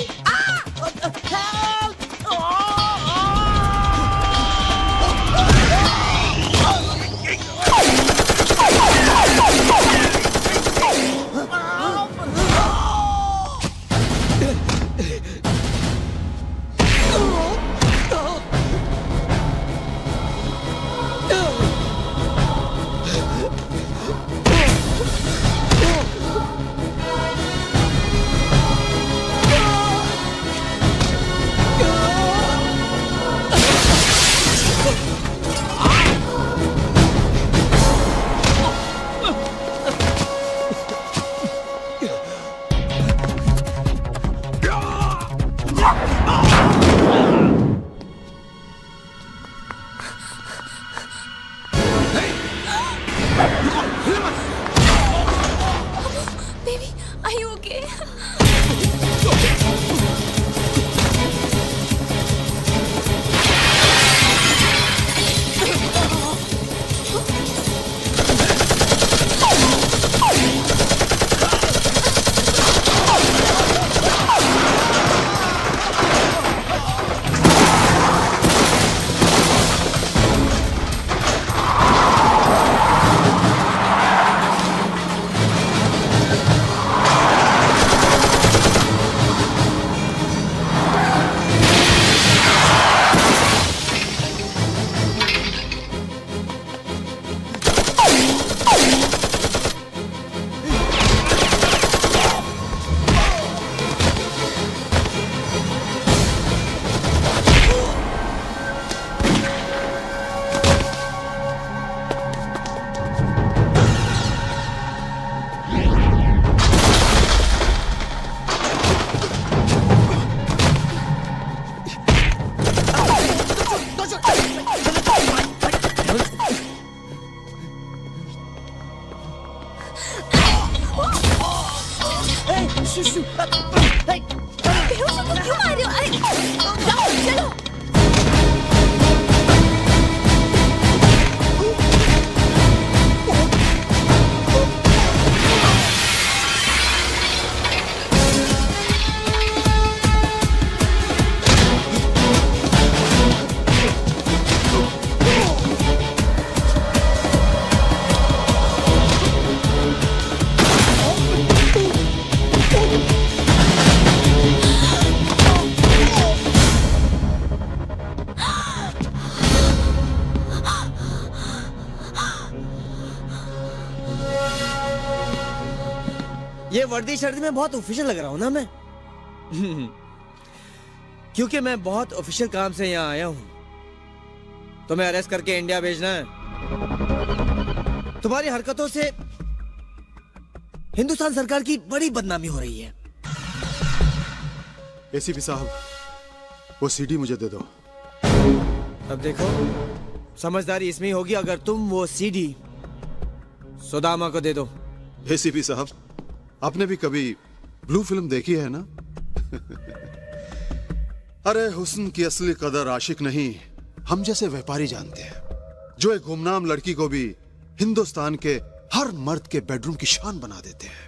ये वर्दी शर्दी में बहुत ऑफिशियल लग रहा हूँ ना मैं? क्योंकि मैं बहुत ऑफिशियल काम से यहाँ आया हूँ। तुम्हें अरेस्ट करके इंडिया भेजना है। तुम्हारी हरकतों से हिंदुस्तान सरकार की बड़ी बदनामी हो रही है। एसीपी साहब, वो सीडी मुझे दे दो। अब देखो, समझदारी इसमें होगी अगर तुम वो सीडी सुदामा को दे दो। एसीपी साहब, आपने भी कभी ब्लू फिल्म देखी है ना? अरे हुस्न की असली कदर आशिक नहीं, हम जैसे व्यापारी जानते हैं, जो एक गुमनाम लड़की को भी हिंदुस्तान के हर मर्द के बेडरूम की शान बना देते हैं।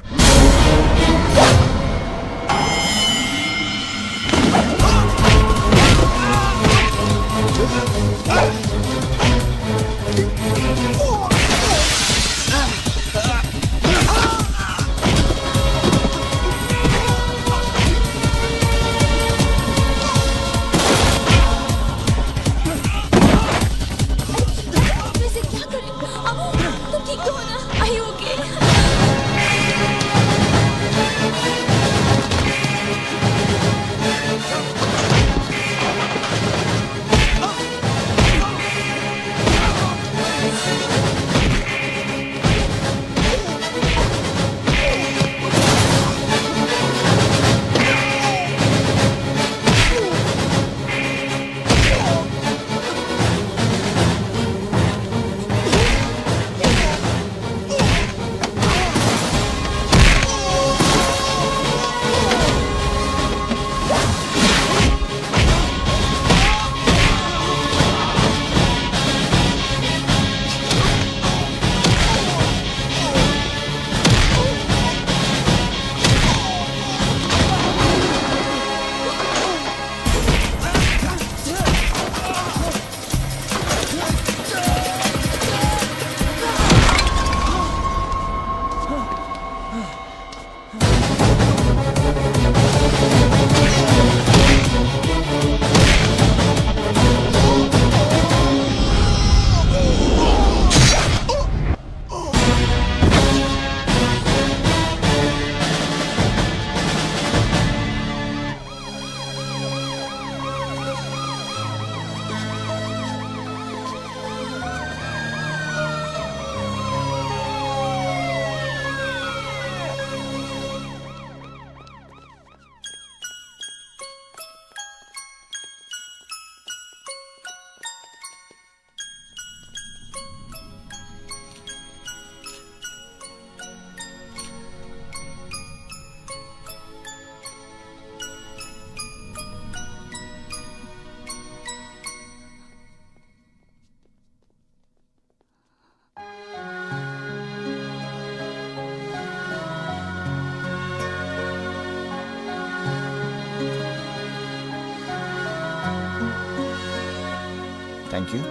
Thank you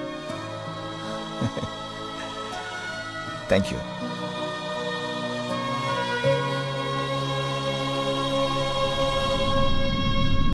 thank you